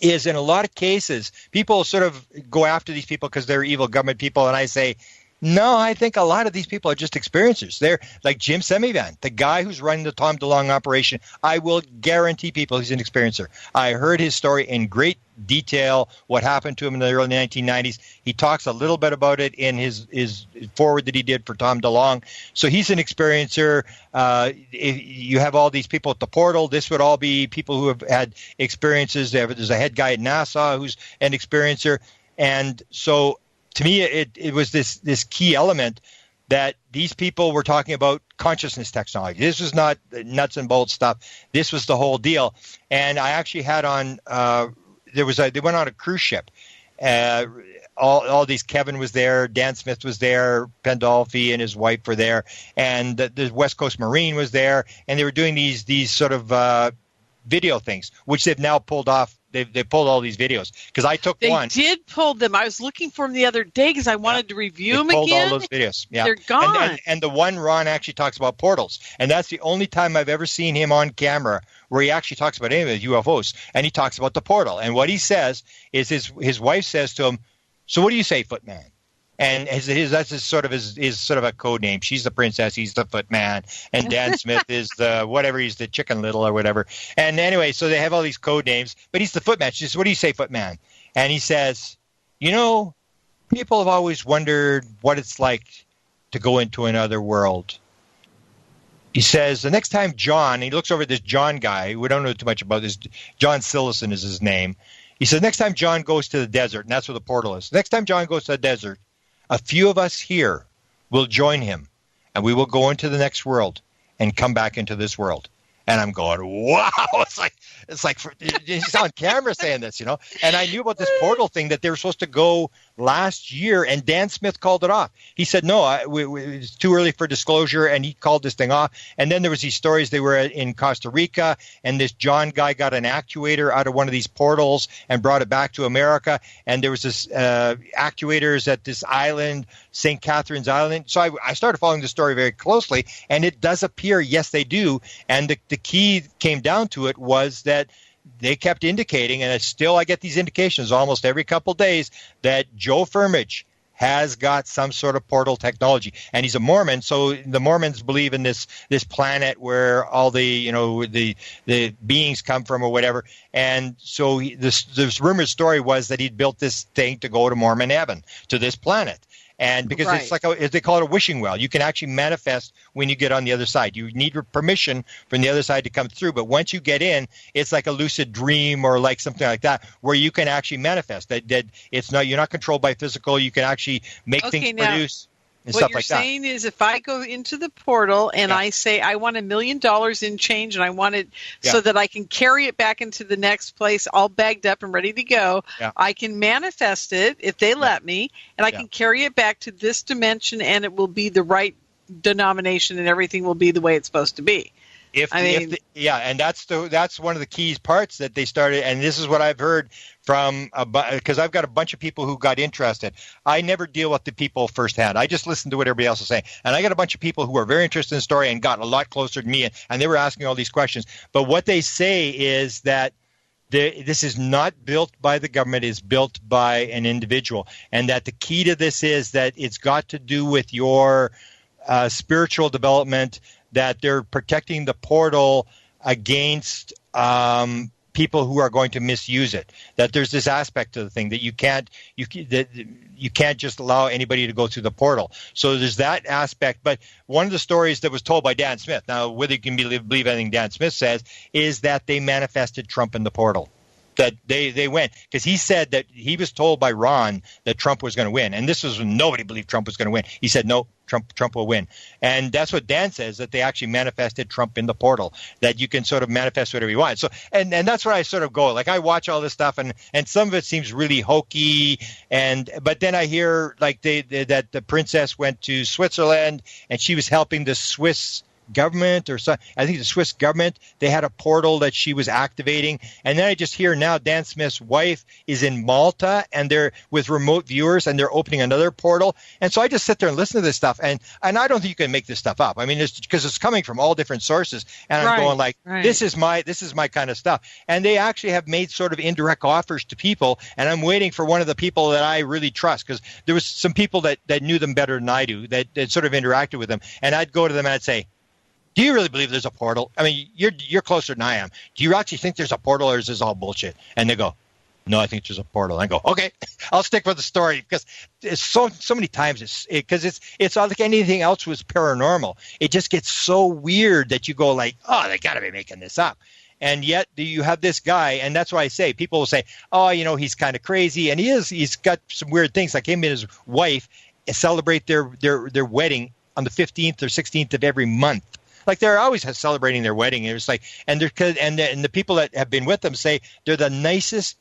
is in a lot of cases, people sort of go after these people because they're evil government people. And I say, no, I think a lot of these people are just experiencers. They're like Jim Semivan, the guy who's running the Tom DeLonge operation. I will guarantee people he's an experiencer. I heard his story in great detail, what happened to him in the early 1990s. He talks a little bit about it in his forward that he did for Tom DeLonge. So he's an experiencer. If you have all these people at the portal, this would all be people who have had experiences. There's a head guy at NASA who's an experiencer. And so to me, it was this key element that these people were talking about consciousness technology. This was not nuts and bolts stuff. This was the whole deal. And I actually had on they went on a cruise ship. All these, Kevin was there, Dan Smith was there, Pandolfi and his wife were there, and the West Coast Marine was there, and they were doing these sort of video things, which they've now pulled off. They pulled all these videos because I took one. They did pull them. I was looking for them the other day because I wanted to review them again. They pulled all those videos. Yeah, they're gone. And the one Ron actually talks about portals, and that's the only time I've ever seen him on camera where he actually talks about any of the UFOs, and he talks about the portal. And what he says is his wife says to him, "So what do you say, Footman?" And that's sort of a code name. She's the princess, he's the footman, and Dan Smith is the whatever, he's the Chicken Little or whatever. And anyway, so they have all these code names, but he's the footman. She says, "What do you say, footman?" And he says, people have always wondered what it's like to go into another world. He says, the next time John, he looks over at this John guy, we don't know too much about this, John Sillison is his name. He says, next time John goes to the desert, and that's where the portal is, next time John goes to the desert, a few of us here will join him, and we will go into the next world and come back into this world. And I'm going, wow! It's like he's on camera saying this, And I knew about this portal thing that they were supposed to go last year, and Dan Smith called it off. He said, no, it's too early for disclosure, and he called this thing off. And then there was these stories, they were in Costa Rica, and this John guy got an actuator out of one of these portals and brought it back to America. And there was this actuators at this island, St. Catherine's Island. So I started following the story very closely, and it does appear, yes, they do. And the key came down to it was that they kept indicating, and it's still I get these indications almost every couple days, that Joe Firmage has got some sort of portal technology, and he's a Mormon. So the Mormons believe in this planet where all the the beings come from or whatever. And so this rumored story was that he'd built this thing to go to Mormon heaven, to this planet. And because right. It's like they call it a wishing well. You can actually manifest when you get on the other side. You need permission from the other side to come through. But once you get in, it's like a lucid dream or like something like that, where you can actually manifest. That it's not, you're not controlled by physical. You can actually make things produce. And stuff like that. What you're saying is, if I go into the portal and I say I want $1 million in change, and I want it so that I can carry it back into the next place, all bagged up and ready to go, I can manifest it if they let me, and I can carry it back to this dimension, and it will be the right denomination, and everything will be the way it's supposed to be. And that's one of the key parts that they started, and this is what I've heard from, because I've got a bunch of people who got interested. I never deal with the people firsthand. I just listen to what everybody else is saying, and I got a bunch of people who are very interested in the story and got a lot closer to me, and they were asking all these questions. But what they say is that this is not built by the government, it's built by an individual, and that the key to this is that it's got to do with your spiritual development, that they're protecting the portal against people who are going to misuse it. That there's this aspect of the thing that you can't just allow anybody to go through the portal. So there's that aspect. But one of the stories that was told by Dan Smith, now whether you can believe anything Dan Smith says, is that they manifested Trump in the portal. That they went, because he said that he was told by Ron that Trump was going to win, and this was when nobody believed Trump was going to win. He said no, Trump will win, and that's what Dan says, that they actually manifested Trump in the portal. That you can sort of manifest whatever you want. So and that's where I sort of go. Like I watch all this stuff, and some of it seems really hokey, but then I hear like that the princess went to Switzerland and she was helping the Swiss government or some, I think the Swiss government, they had a portal that she was activating. And then I just hear now Dan Smith's wife is in Malta and they're with remote viewers and they're opening another portal. And so I just sit there and listen to this stuff. And I don't think you can make this stuff up. I mean, it's because it's coming from all different sources. And I'm going like, this is my kind of stuff. And they actually have made sort of indirect offers to people. And I'm waiting for one of the people that I really trust, because there was some people that knew them better than I do, that sort of interacted with them. And I'd go to them and I'd say, do you really believe there's a portal? I mean, you're closer than I am. Do you actually think there's a portal, or is this all bullshit? And they go, no, I think there's a portal. And I go, okay, I'll stick with the story, because it's so many times it's not like anything else was paranormal. It just gets so weird that you go like, oh, they got to be making this up. And yet you have this guy, and that's why I say, people will say, oh, he's kind of crazy, and he's got some weird things. Like him and his wife celebrate their wedding on the 15th or 16th of every month. Like they're always celebrating their wedding. It's like, and the people that have been with them say they're the nicest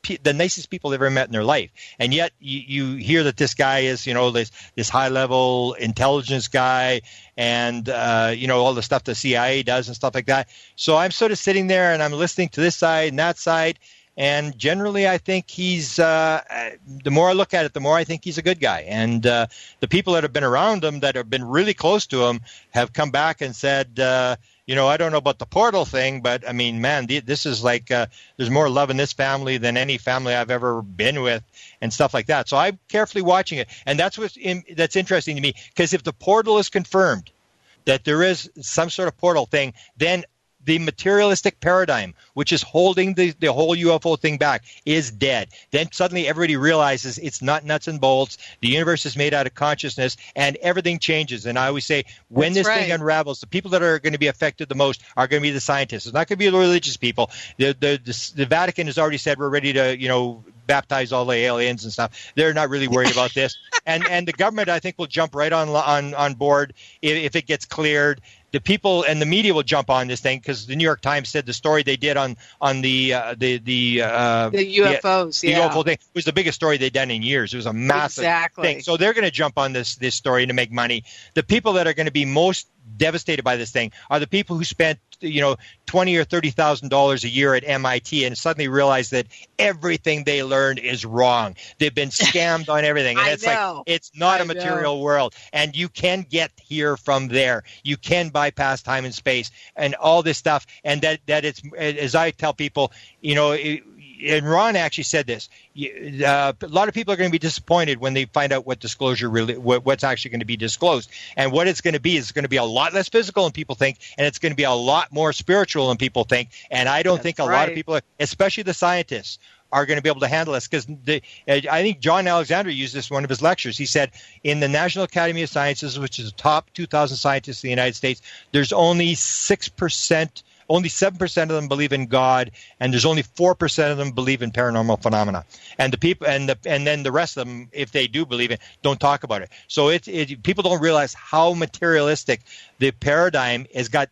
people they've ever met in their life. And yet you hear that this guy is, this high level intelligence guy, and all the stuff the CIA does and stuff like that. So I'm sort of sitting there and I'm listening to this side and that side. And generally, I think he's the more I look at it, the more I think he's a good guy. And the people that have been around him, that have been really close to him, have come back and said, I don't know about the portal thing, but I mean, man, this is like there's more love in this family than any family I've ever been with, and stuff like that. So I'm carefully watching it, and that's that's interesting to me, because if the portal is confirmed, that there is some sort of portal thing, then the materialistic paradigm, which is holding the whole UFO thing back, is dead. Then suddenly everybody realizes it's not nuts and bolts. The universe is made out of consciousness, and everything changes. And I always say, when this thing unravels, the people that are going to be affected the most are going to be the scientists. It's not going to be the religious people. The Vatican has already said we're ready to, baptize all the aliens and stuff. They're not really worried about this. And the government, I think, will jump right on board if it gets cleared. The people and the media will jump on this thing, because the New York Times said the story they did on the UFOs, the UFO thing was the biggest story they'd done in years. It was a massive thing. So they're going to jump on this story to make money. The people that are going to be most devastated by this thing are the people who spent $20,000 or $30,000 a year at MIT and suddenly realize that everything they learned is wrong. They've been scammed on everything, and it's not a material world, and you can get here from there. You can bypass time and space and all this stuff, and that it's, as I tell people, and Ron actually said this. A lot of people are going to be disappointed when they find out what disclosure what's actually going to be disclosed. And what it's going to be is it's going to be a lot less physical than people think, and it's going to be a lot more spiritual than people think. And I don't think a lot of people, especially the scientists, are going to be able to handle this, because I think John Alexander used this in one of his lectures. He said in the National Academy of Sciences, which is the top 2,000 scientists in the United States, there's only 6%. Only 7% of them believe in God, and there's only 4% of them believe in paranormal phenomena. And the people, and then the rest of them, if they do believe it, don't talk about it. So people don't realize how materialistic the paradigm has got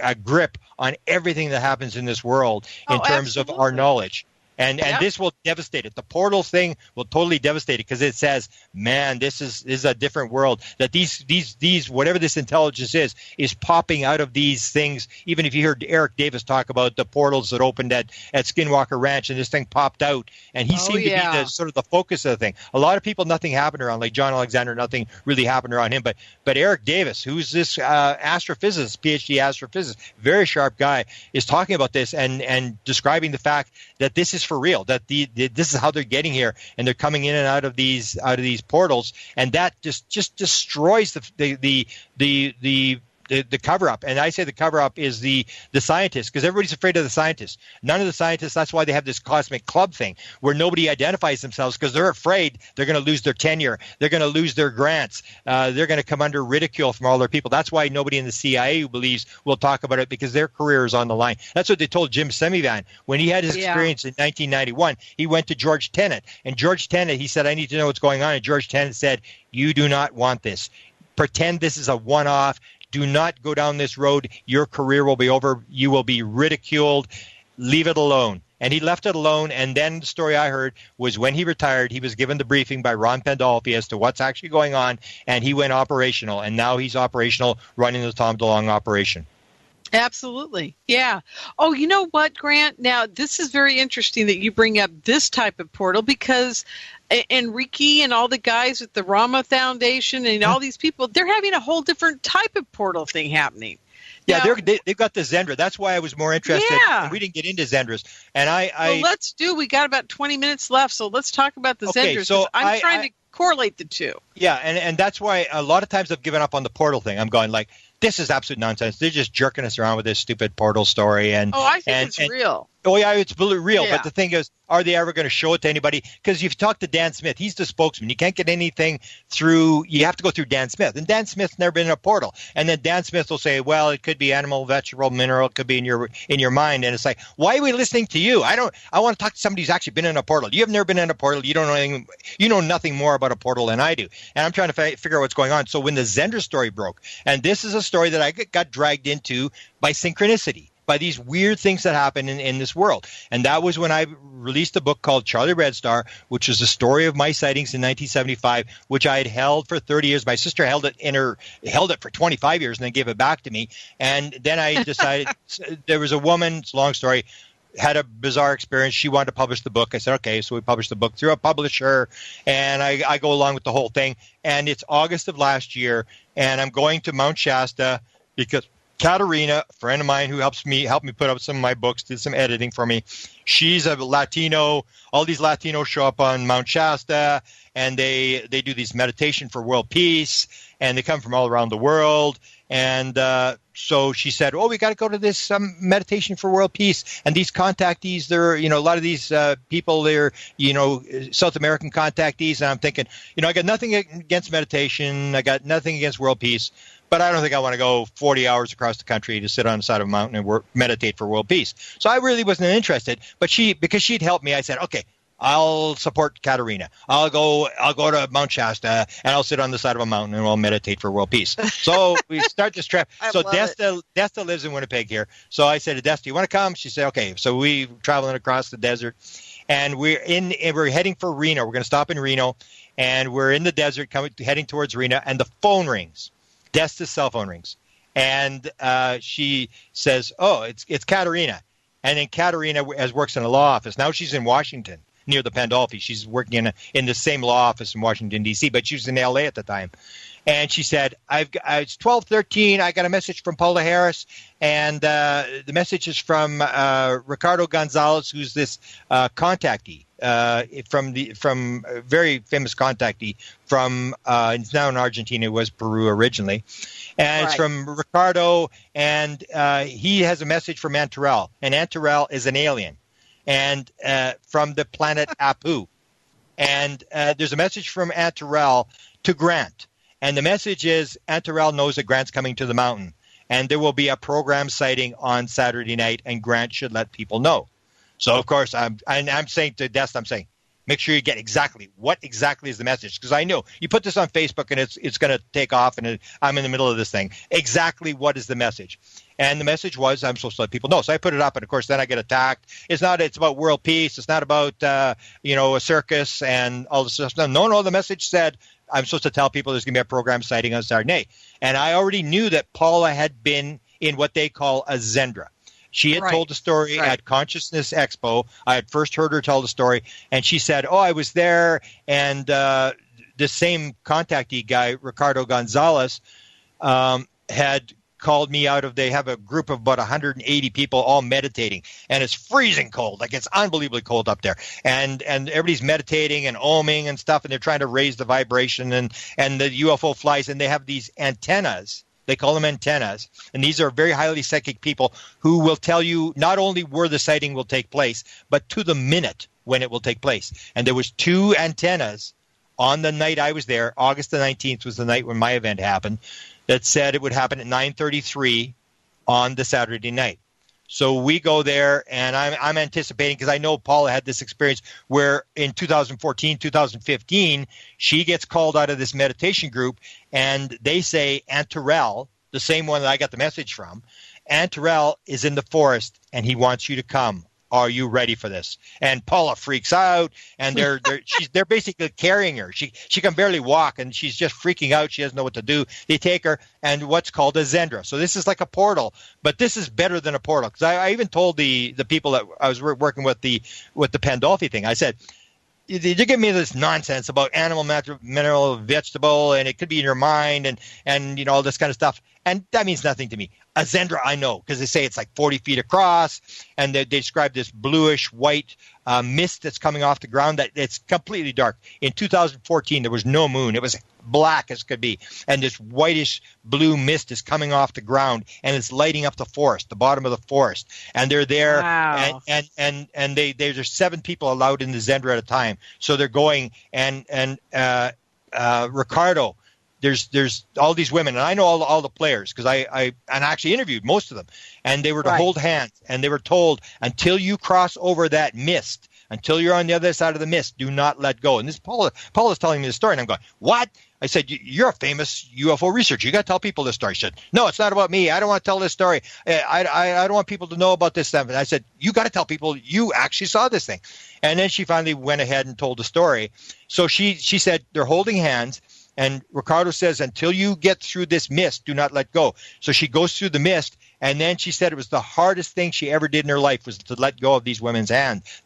a grip on everything that happens in this world in terms of our knowledge. And this will devastate it. The portal thing will totally devastate it, because it says, man, this is a different world. That these whatever this intelligence is popping out of these things. Even if you heard Eric Davis talk about the portals that opened at Skinwalker Ranch, and this thing popped out, and he seemed to be the sort of the focus of the thing. A lot of people, nothing happened around, like John Alexander, nothing really happened around him. But Eric Davis, who's this astrophysicist, PhD astrophysicist, very sharp guy, is talking about this and describing the fact that this is for real, that this is how they're getting here, and they're coming in and out of these portals, and that just destroys the the cover-up. And I say the cover-up is the scientists, because everybody's afraid of the scientists. None of the scientists, that's why they have this cosmic club thing where nobody identifies themselves, because they're afraid they're going to lose their tenure. They're going to lose their grants. They're going to come under ridicule from all their people. That's why nobody in the CIA who believes will talk about it, because their career is on the line. That's what they told Jim Semivan. When he had his experience in 1991, he went to George Tenet. And George Tenet, he said, I need to know what's going on. And George Tenet said, you do not want this. Pretend this is a one-off. Do not go down this road. Your career will be over. You will be ridiculed. Leave it alone. And he left it alone. And then the story I heard was when he retired, he was given the briefing by Ron Pandolfi as to what's actually going on. And he went operational. And now he's operational, running the Tom DeLonge operation. Absolutely. Yeah. Oh, you know what, Grant? Now, this is very interesting that you bring up this type of portal, because Enrique and all the guys at the Rama Foundation and all these people, they're having a whole different type of portal thing happening. Yeah, they've got the Zendra. That's why I was more interested. Yeah. We didn't get into Zendras. And we got about 20 minutes left, so let's talk about the Zendras. So I'm trying to correlate the two. Yeah, and that's why a lot of times I've given up on the portal thing. I'm going like, this is absolute nonsense. They're just jerking us around with this stupid portal story. I think it's real. Oh, yeah, it's real. Yeah. But the thing is, are they ever going to show it to anybody? Because you've talked to Dan Smith. He's the spokesman. You can't get anything through – you have to go through Dan Smith. And Dan Smith's never been in a portal. And then Dan Smith will say, well, it could be animal, vegetable, mineral. It could be in your mind. And it's like, why are we listening to you? I want to talk to somebody who's actually been in a portal. You have never been in a portal. You don't know anything. You know nothing more about a portal than I do. And I'm trying to figure out what's going on. So when the Zendra story broke, and this is a story that I got dragged into by synchronicity, by these weird things that happen in this world. And that was when I released a book called Charlie Red Star, which was the story of my sightings in 1975, which I had held for 30 years. My sister held it for 25 years and then gave it back to me. And then I decided there was a woman, it's a long story, had a bizarre experience. She wanted to publish the book. I said, okay. So we published the book through a publisher, and I go along with the whole thing. And it's August of last year, and I'm going to Mount Shasta because Katerina, a friend of mine who helped me put up some of my books, did some editing for me. She's a Latino. All these Latinos show up on Mount Shasta, and they do these meditation for world peace, and they come from all around the world. And so she said, oh, we got to go to this meditation for world peace. And these contactees, they're, a lot of these people, they're, South American contactees. And I'm thinking, I got nothing against meditation. I got nothing against world peace. But I don't think I want to go 40 hours across the country to sit on the side of a mountain and meditate for world peace. So I really wasn't interested. But because she'd helped me, I said, okay, I'll support Katerina. I'll go to Mount Shasta, and I'll sit on the side of a mountain and I'll meditate for world peace. So we start this trip. So Desta lives in Winnipeg here. So I said to Desta, you want to come? She said, okay. So we traveling across the desert, and we're heading for Reno. We're going to stop in Reno, and we're in the desert heading towards Reno, and the phone rings. Desta's cell phone rings, and she says, oh, it's Katerina. And then Katerina works in a law office. Now she's in Washington, near the Pandolfi. She's working in the same law office in Washington, D.C., but she was in L.A. at the time. And she said, it's 12:13. I got a message from Paula Harris, and the message is from Ricardo Gonzalez, who's this contactee. From a very famous contactee from it's now in Argentina. It was Peru originally, and It's from Ricardo, and he has a message from Aunt Terrell, and Aunt Terrell is an alien, and from the planet Apu, and there's a message from Aunt Terrell to Grant, and the message is Aunt Terrell knows that Grant's coming to the mountain, and there will be a program sighting on Saturday night, and Grant should let people know. So, of course, I'm saying to Desta, make sure you get what exactly is the message. Because I know you put this on Facebook and it's going to take off, and I'm in the middle of this thing. Exactly what is the message? And the message was I'm supposed to let people know. So I put it up, and, of course, then I get attacked. It's about world peace. It's not about, a circus and all this stuff. No, the message said I'm supposed to tell people there's going to be a program sighting on Saturday night. And I already knew that Paula had been in what they call a Zendra. She had told the story at Consciousness Expo. I had first heard her tell the story, and she said, oh, I was there, and the same contactee guy, Ricardo Gonzalez, had called me out of, they have a group of about 180 people all meditating, and it's freezing cold. Like, it's unbelievably cold up there. And everybody's meditating and oming and stuff, and they're trying to raise the vibration, and the UFO flies, and they have these antennas They call them antennas. And these are very highly psychic people who will tell you not only where the sighting will take place, but to the minute when it will take place. And there was 2 antennas on the night I was there. August the 19th was the night when my event happened, that said it would happen at 9:33 on the Saturday night. So we go there, and I'm anticipating, because I know Paula had this experience where in 2014, 2015, she gets called out of this meditation group, and they say Aunt Terrell, the same one that I got the message from, Aunt Terrell is in the forest, and he wants you to come. Are you ready for this? And Paula freaks out, and they're basically carrying her. She can barely walk, and she's just freaking out. She doesn't know what to do. They take her, and what's called a Zendra. So this is like a portal, but this is better than a portal, because I even told the people that I was working with the Pandolfi thing. I said, you're giving me this nonsense about animal, mineral, vegetable, and it could be in your mind, and all this kind of stuff. And that means nothing to me. A Zendra, I know, because they say it's like 40 feet across, and they describe this bluish white mist that's coming off the ground. That it's completely dark. In 2014, there was no moon. It was black as could be, and this whitish blue mist is coming off the ground, and it's lighting up the forest, the bottom of the forest. And they're there, wow. and there's 7 people allowed in the Zendra at a time. So they're going, and Ricardo. There's all these women, and I know all the players, because I actually interviewed most of them, and they were to hold hands, and they were told, until you cross over that mist, until you're on the other side of the mist, do not let go. And this Paula's telling me the story, and I'm going, what? I said, you're a famous UFO researcher. You got to tell people this story. She said, no, it's not about me. I don't want to tell this story. I don't want people to know about this stuff. And I said, you got to tell people you actually saw this thing. And then she finally went ahead and told the story. So she said they're holding hands. And Ricardo says, until you get through this mist, do not let go. So she goes through the mist, and then she said it was the hardest thing she ever did in her life was to let go of these women's hands.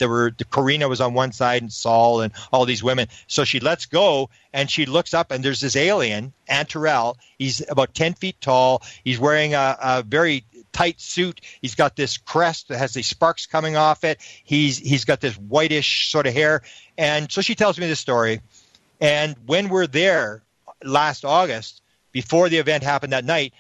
Karina was on one side, and Saul, and all these women. So she lets go, and she looks up, and there's this alien, Aunt Terrell. He's about 10 feet tall. He's wearing a very tight suit. He's got this crest that has these sparks coming off it. He's got this whitish sort of hair. And so she tells me this story. And when we're there last August, before the event happened that night,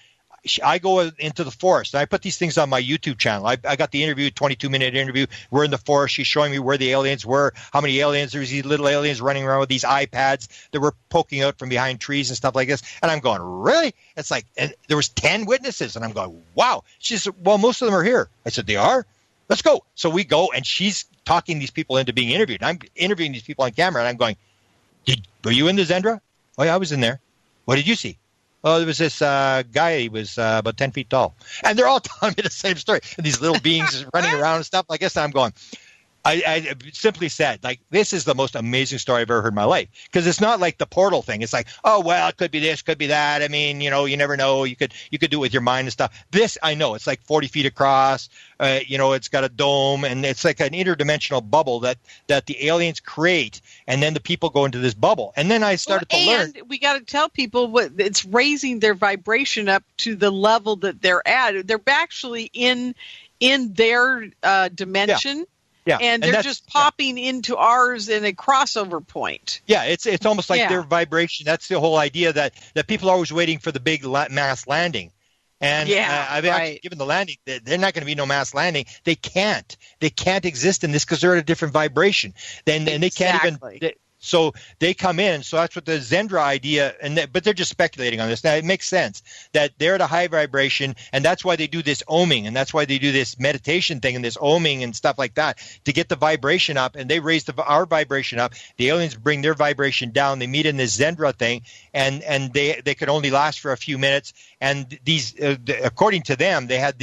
I go into the forest. I put these things on my YouTube channel. I got the interview, 22-minute interview. We're in the forest. She's showing me where the aliens were, how many aliens. There's these little aliens running around with these iPads that were poking out from behind trees and stuff like this. And I'm going, really? It's like, and there was 10 witnesses. And I'm going, wow. She said, well, most of them are here. I said, they are? Let's go. So we go, and she's talking these people into being interviewed. And I'm interviewing these people on camera, and I'm going, were you in the Zendra? Oh, yeah, I was in there. What did you see? Oh, there was this guy. He was about 10 feet tall. And they're all telling me the same story. And these little beings running around and stuff. I guess I'm going, I simply said, like, this is the most amazing story I've ever heard in my life. Because it's not like the portal thing. It's like, oh, well, it could be this, could be that. I mean, you never know. You could do it with your mind and stuff. This, I know. It's like 40 feet across. It's got a dome. And it's like an interdimensional bubble that the aliens create. And then the people go into this bubble. And then I started to learn. And we got to tell people it's raising their vibration up to the level that they're at. They're actually in their dimension. Yeah. Yeah, and they're just popping into ours in a crossover point. Yeah, it's almost like their vibration. That's the whole idea that people are always waiting for the big mass landing. And I've actually given the landing. They're not going to be no mass landing. They can't. They can't exist in this because they're at a different vibration. And they can't even. So they come in. So that's what the Zendra idea, but they're just speculating on this. Now, it makes sense that they're at a high vibration, and that's why they do this oming, and that's why they do this meditation thing and this oming and stuff like that to get the vibration up, and they raise our vibration up. The aliens bring their vibration down. They meet in this Zendra thing, and they could only last for a few minutes. And these, according to them, they had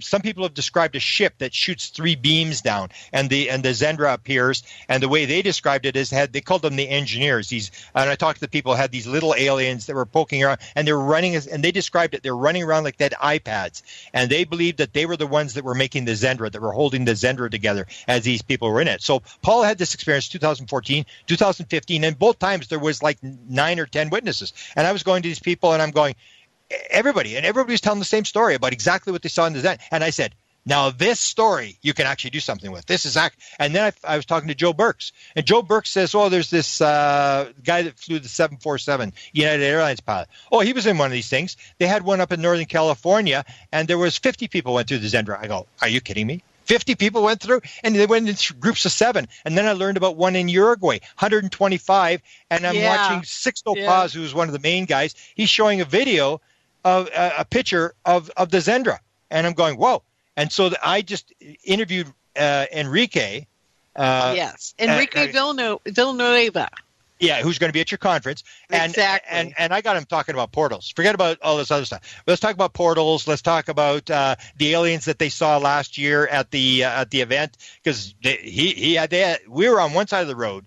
some people have described a ship that shoots 3 beams down, and the Zendra appears, and the way they described it is they called them the engineers. And I talked to the people who had these little aliens that were poking around, and they were running, and they described it. They're running around like that iPads, and they believed that they were the ones that were making the Zendra, that were holding the Zendra together as these people were in it. So Paul had this experience 2014, 2015, and both times there was like 9 or 10 witnesses. And I was going to these people, and I'm going, everybody was telling the same story about exactly what they saw in the Zendra. And I said, Now, this story you can actually do something with. This is and then I was talking to Joe Burks, and Joe Burks says, "Oh, there's this guy that flew the 747 United Airlines pilot. Oh, he was in one of these things. They had one up in Northern California, and there was 50 people went through the Zendra." I go, "Are you kidding me? 50 people went through, and they went in groups of 7. And then I learned about one in Uruguay, 125. And I'm watching Sixto Paz, who's one of the main guys. He's showing a video of a picture of the Zendra, and I'm going, whoa." And so I just interviewed Enrique. Enrique Villanueva. Yeah, who's going to be at your conference. Exactly. And I got him talking about portals. Forget about all this other stuff. Let's talk about portals. Let's talk about the aliens that they saw last year at the event, because we were on one side of the road.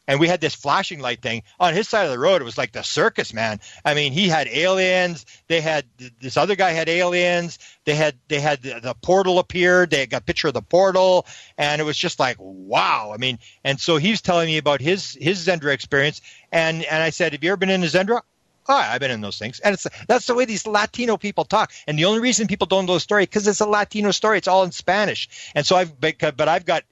And we had this flashing light thing. On his side of the road, it was like the circus, man. I mean, he had aliens. They had this other guy had aliens. They had the portal appeared. They got a picture of the portal, and it was just like, wow. I mean, and so he was telling me about his Zendra experience, and I said, "Have you ever been in a Zendra?" "Oh, I've been in those things." And that's the way these Latino people talk. And the only reason people don't know the story because it's a Latino story. It's all in Spanish. And so I've got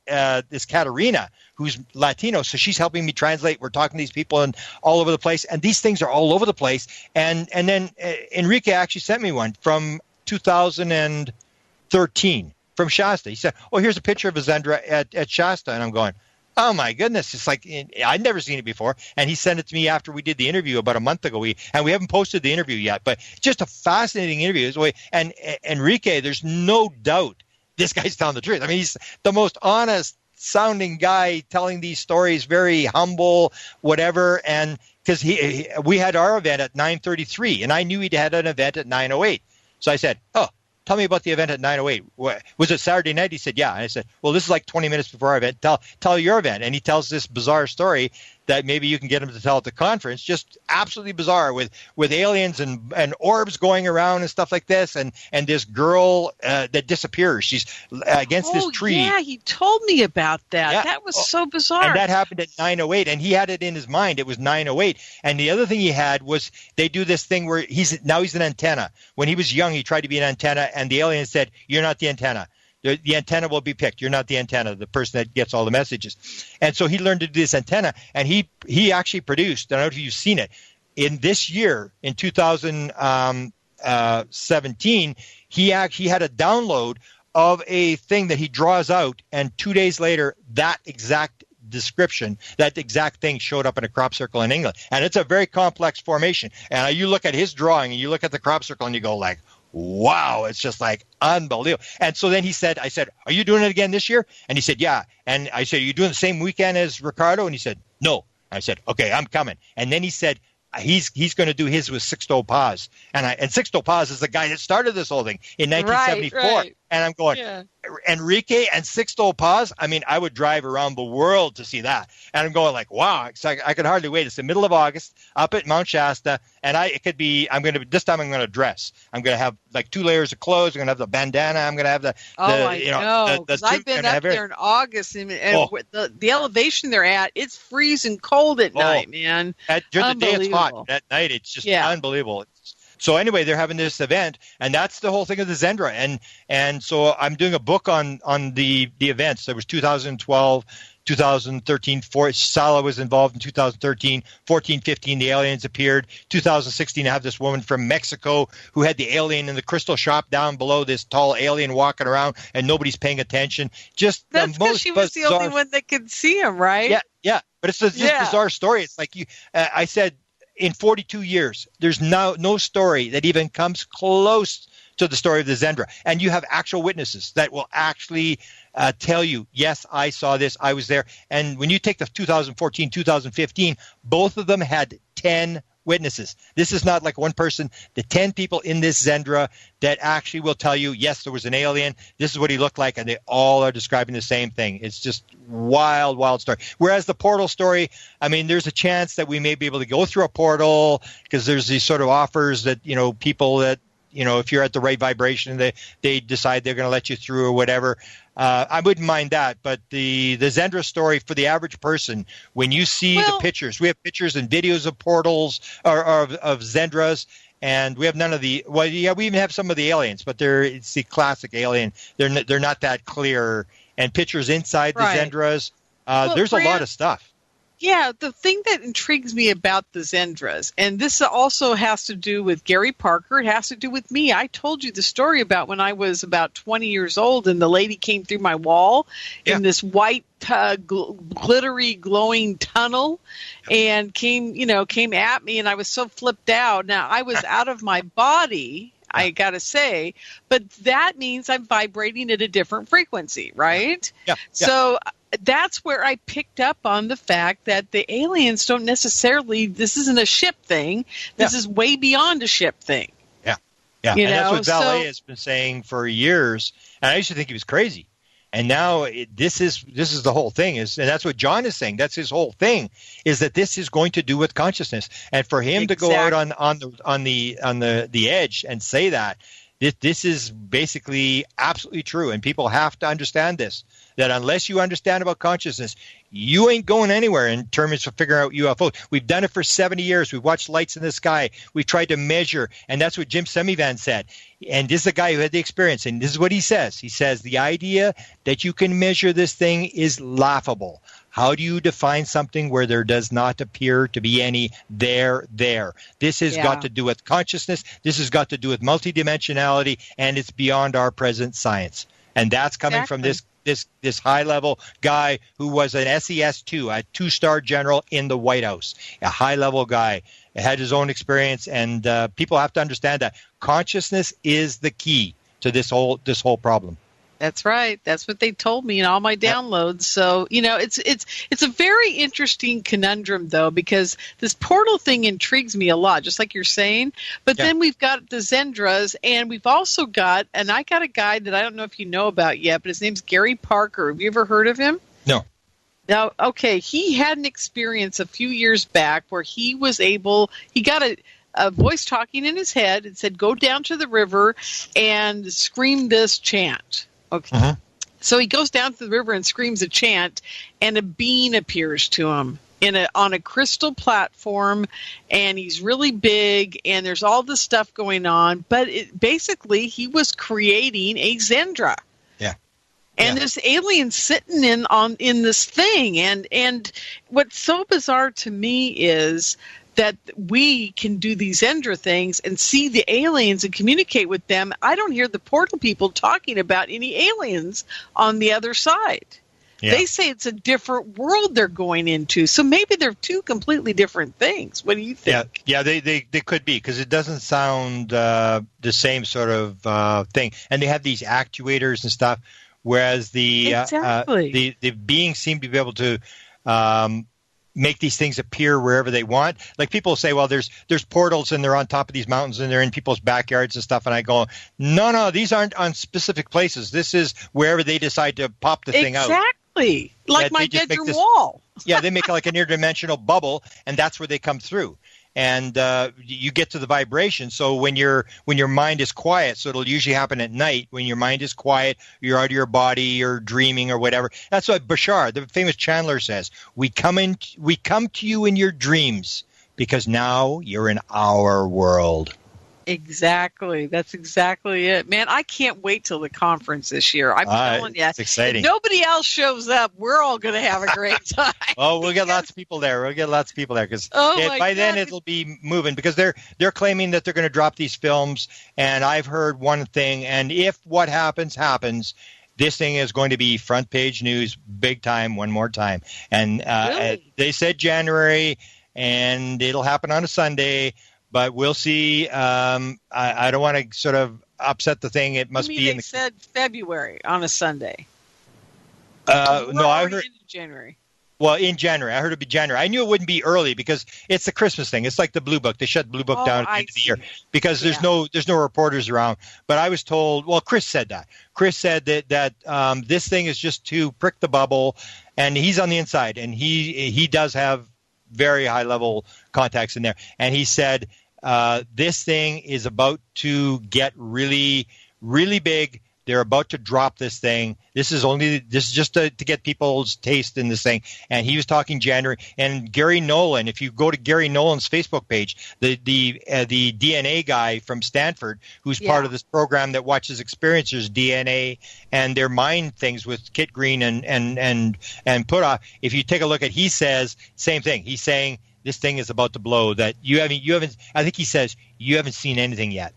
this Katarina who's Latino, so she's helping me translate. We're talking to these people and all over the place, and these things are all over the place. And then Enrique actually sent me one from 2013 from Shasta. He said, "Oh, here's a picture of a Zendra at Shasta," and I'm going, "Oh my goodness!" It's like I'd never seen it before. And he sent it to me after we did the interview about a month ago. We haven't posted the interview yet, but just a fascinating interview. And Enrique, there's no doubt this guy's telling the truth. I mean, he's the most honest sounding guy telling these stories, very humble, whatever. And because we had our event at 9:33, and I knew he'd had an event at 9:08. So I said, "Oh, tell me about the event at 9:08. Was it Saturday night?" He said, "Yeah." And I said, "Well, this is like 20 minutes before our event. Tell your event." And he tells this bizarre story that maybe you can get him to tell at the conference. Just absolutely bizarre with aliens and orbs going around and stuff like this. And this girl that disappears. She's against this tree. Yeah, he told me about that. Yeah. That was so bizarre. And that happened at 9:08. And he had it in his mind. It was 9:08. And the other thing he had was they do this thing where he's an antenna. When he was young, he tried to be an antenna. And the alien said, "You're not the antenna. The antenna will be picked. You're not the antenna, the person that gets all the messages." And so he learned to do this antenna, and he actually produced, I don't know if you've seen it, in this year, in 2017, he had a download of a thing that he draws out, and 2 days later, that exact description, that exact thing showed up in a crop circle in England. And it's a very complex formation. And you look at his drawing, and you look at the crop circle, and you go like, wow, it's just like unbelievable. And so then I said, "Are you doing it again this year?" And he said, "Yeah." And I said, "Are you doing the same weekend as Ricardo?" And he said, "No." I said, "Okay, I'm coming." And then he said, he's going to do his with Sixto Paz. And Sixto Paz is the guy that started this whole thing in 1974. Right. And I'm going, Enrique and Sixto Paz, I mean, I would drive around the world to see that. And I'm going like, wow, I could hardly wait. It's the middle of August up at Mount Shasta. And this time I'm going to dress. I'm going to have like 2 layers of clothes. I'm going to have the bandana. I'm going to have I've been up there in August, and the elevation they're at, it's freezing cold at night, man. During the day it's hot. At night it's just unbelievable. So anyway, they're having this event, and that's the whole thing of the Zendra. And so I'm doing a book on the events. There was 2012, 2013, Sala was involved in 2013, 14, 15, the aliens appeared. 2016, I have this woman from Mexico who had the alien in the crystal shop down below, this tall alien walking around, and nobody's paying attention. Just that's because she was the only one that could see him, right? Yeah. But it's this bizarre story. It's like I said, in 42 years, there's no story that even comes close to the story of the Zendra. And you have actual witnesses that will actually tell you, yes, I saw this, I was there. And when you take the 2014, 2015, both of them had 10 witnesses. This is not like one person. The 10 people in this Zendra that actually will tell you, yes, there was an alien. This is what he looked like. And they all are describing the same thing. It's just wild, wild story. Whereas the portal story, I mean, there's a chance that we may be able to go through a portal because there's these sort of offers that, people that, if you're at the right vibration, they decide they're going to let you through or whatever. I wouldn't mind that. But the Zendra story for the average person, when you see the pictures, we have pictures and videos of portals or of Zendras, and we have none of the. Well, yeah, we even have some of the aliens, but it's the classic alien. They're not that clear. And pictures inside the Zendras. There's a lot of stuff. Yeah, the thing that intrigues me about the Zendras, and this also has to do with Gary Parker, it has to do with me. I told you the story about when I was about 20 years old and the lady came through my wall in this white, glittery, glowing tunnel and came at me, and I was so flipped out. Now, I was out of my body, I got to say, but that means I'm vibrating at a different frequency, right? Yeah. So that's where I picked up on the fact that the aliens don't necessarily, this isn't a ship thing. This is way beyond a ship thing. Yeah. Yeah. And that's what Valet has been saying for years. And I used to think he was crazy. And now this is the whole thing and that's what John is saying. That's his whole thing, is that this is going to do with consciousness. And for him to go out on the edge and say that, this is basically absolutely true. And people have to understand this, that unless you understand about consciousness, you ain't going anywhere in terms of figuring out UFOs. We've done it for 70 years. We've watched lights in the sky. We've tried to measure. And that's what Jim Semivan said. And this is a guy who had the experience. And this is what he says. He says, the idea that you can measure this thing is laughable. How do you define something where there does not appear to be any there? This has got to do with consciousness. This has got to do with multidimensionality, and it's beyond our present science. And that's coming from this high-level guy who was an SES-2, a two-star general in the White House, a high-level guy, had his own experience, and people have to understand that consciousness is the key to this whole problem. That's right. That's what they told me in all my downloads. So, it's a very interesting conundrum, though, because this portal thing intrigues me a lot, just like you're saying. But then we've got the Zendras, and we've also got, and I got a guy that I don't know if you know about yet, but his name's Gary Parker. Have you ever heard of him? No. Now, okay, he had an experience a few years back where he got a voice talking in his head and said, go down to the river and scream this chant. Okay. Uh-huh. So he goes down to the river and screams a chant, and a being appears to him on a crystal platform, and he's really big, and there's all this stuff going on. But basically, he was creating a Zendra. Yeah. And this alien sitting in this thing, and what's so bizarre to me is that we can do these Zendra things and see the aliens and communicate with them. I don't hear the portal people talking about any aliens on the other side. Yeah. They say it's a different world they're going into. So maybe they're two completely different things. What do you think? Yeah, they could be, because it doesn't sound the same sort of thing. And they have these actuators and stuff, whereas the beings seem to be able to make these things appear wherever they want. Like people say, well, there's portals and they're on top of these mountains and they're in people's backyards and stuff. And I go, no, these aren't on specific places. This is wherever they decide to pop the thing out. Exactly. Like my bedroom wall. Yeah, they make like an interdimensional bubble, and that's where they come through. And you get to the vibration. So when your mind is quiet, so it'll usually happen at night. When your mind is quiet, you're out of your body, you're dreaming or whatever. That's what Bashar, the famous Chandler, says. We come to you in your dreams because now you're in our world. Exactly. That's exactly it. Man, I can't wait till the conference this year. I'm telling you. It's exciting. If nobody else shows up, we're all going to have a great time. Oh, we'll get lots of people there. Because by then it'll be moving, because they're claiming that they're going to drop these films. And I've heard one thing, and if what happens, this thing is going to be front page news big time one more time. And really? They said January, and it'll happen on a Sunday. But we'll see. I don't want to sort of upset the thing. It must be in the. Said February on a Sunday. No, I heard January. Well, in January, I heard it'd be January. I knew it wouldn't be early because it's the Christmas thing. It's like the Blue Book. They shut Blue Book down at the end of the year because there's no reporters around. But I was told. Well, Chris said that. Chris said that this thing is just to prick the bubble, and he's on the inside, and he does have very high level contacts in there, and he said. This thing is about to get really, really big. They're about to drop this thing. This is just to get people's taste in this thing. And he was talking January. And Gary Nolan, if you go to Gary Nolan's Facebook page, the DNA guy from Stanford, who's part of this program that watches experiencers' DNA and their mind things with Kit Green and Puthoff. If you take a look at, he says same thing. He's saying this thing is about to blow. That you haven't. I think he says you haven't seen anything yet.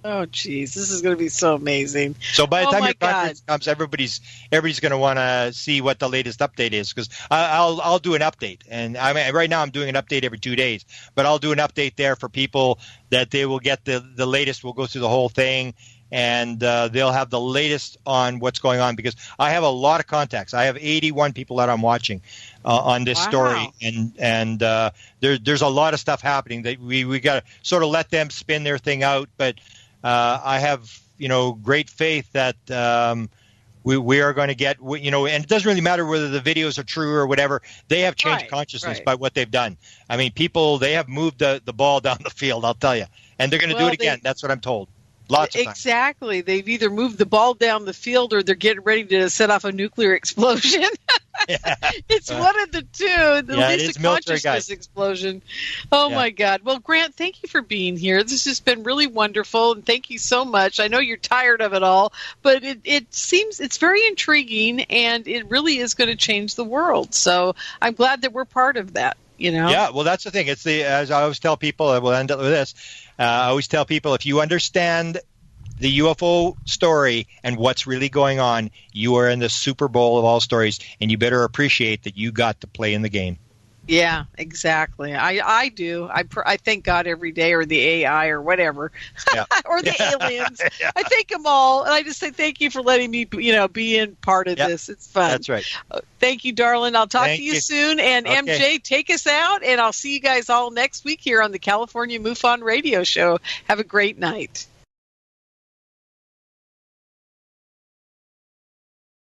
Oh, geez, this is going to be so amazing. So by the time your conference comes, everybody's going to want to see what the latest update is, because I'll do an update. And I mean, right now I'm doing an update every 2 days, but I'll do an update there for people that they will get the latest. We'll go through the whole thing, and they'll have the latest on what's going on, because I have a lot of contacts. I have 81 people that I'm watching on this story, and there's a lot of stuff happening that we got to sort of let them spin their thing out, but I have, great faith that we are going to get, and it doesn't really matter whether the videos are true or whatever. They have changed consciousness by what they've done. I mean, they have moved the ball down the field, I'll tell you. And they're going to do it again. That's what I'm told. Lots of times. Exactly. They've either moved the ball down the field or they're getting ready to set off a nuclear explosion. It's one of the two. At least a consciousness explosion. Oh, my God. Well, Grant, thank you for being here. This has been really wonderful, and thank you so much. I know you're tired of it all, but it seems it's very intriguing, and it really is going to change the world. So I'm glad that we're part of that. Yeah, well, that's the thing. As I always tell people, I will end up with this. I always tell people, if you understand the UFO story and what's really going on, you are in the Super Bowl of all stories, and you better appreciate that you got to play in the game. Yeah, exactly. I do. I thank God every day, or the AI, or whatever, or the aliens. I thank them all, and I just say thank you for letting me, be in part of this. It's fun. That's right. Thank you, darling. I'll talk to you soon. And MJ, take us out, and I'll see you guys all next week here on the California MUFON Radio Show. Have a great night.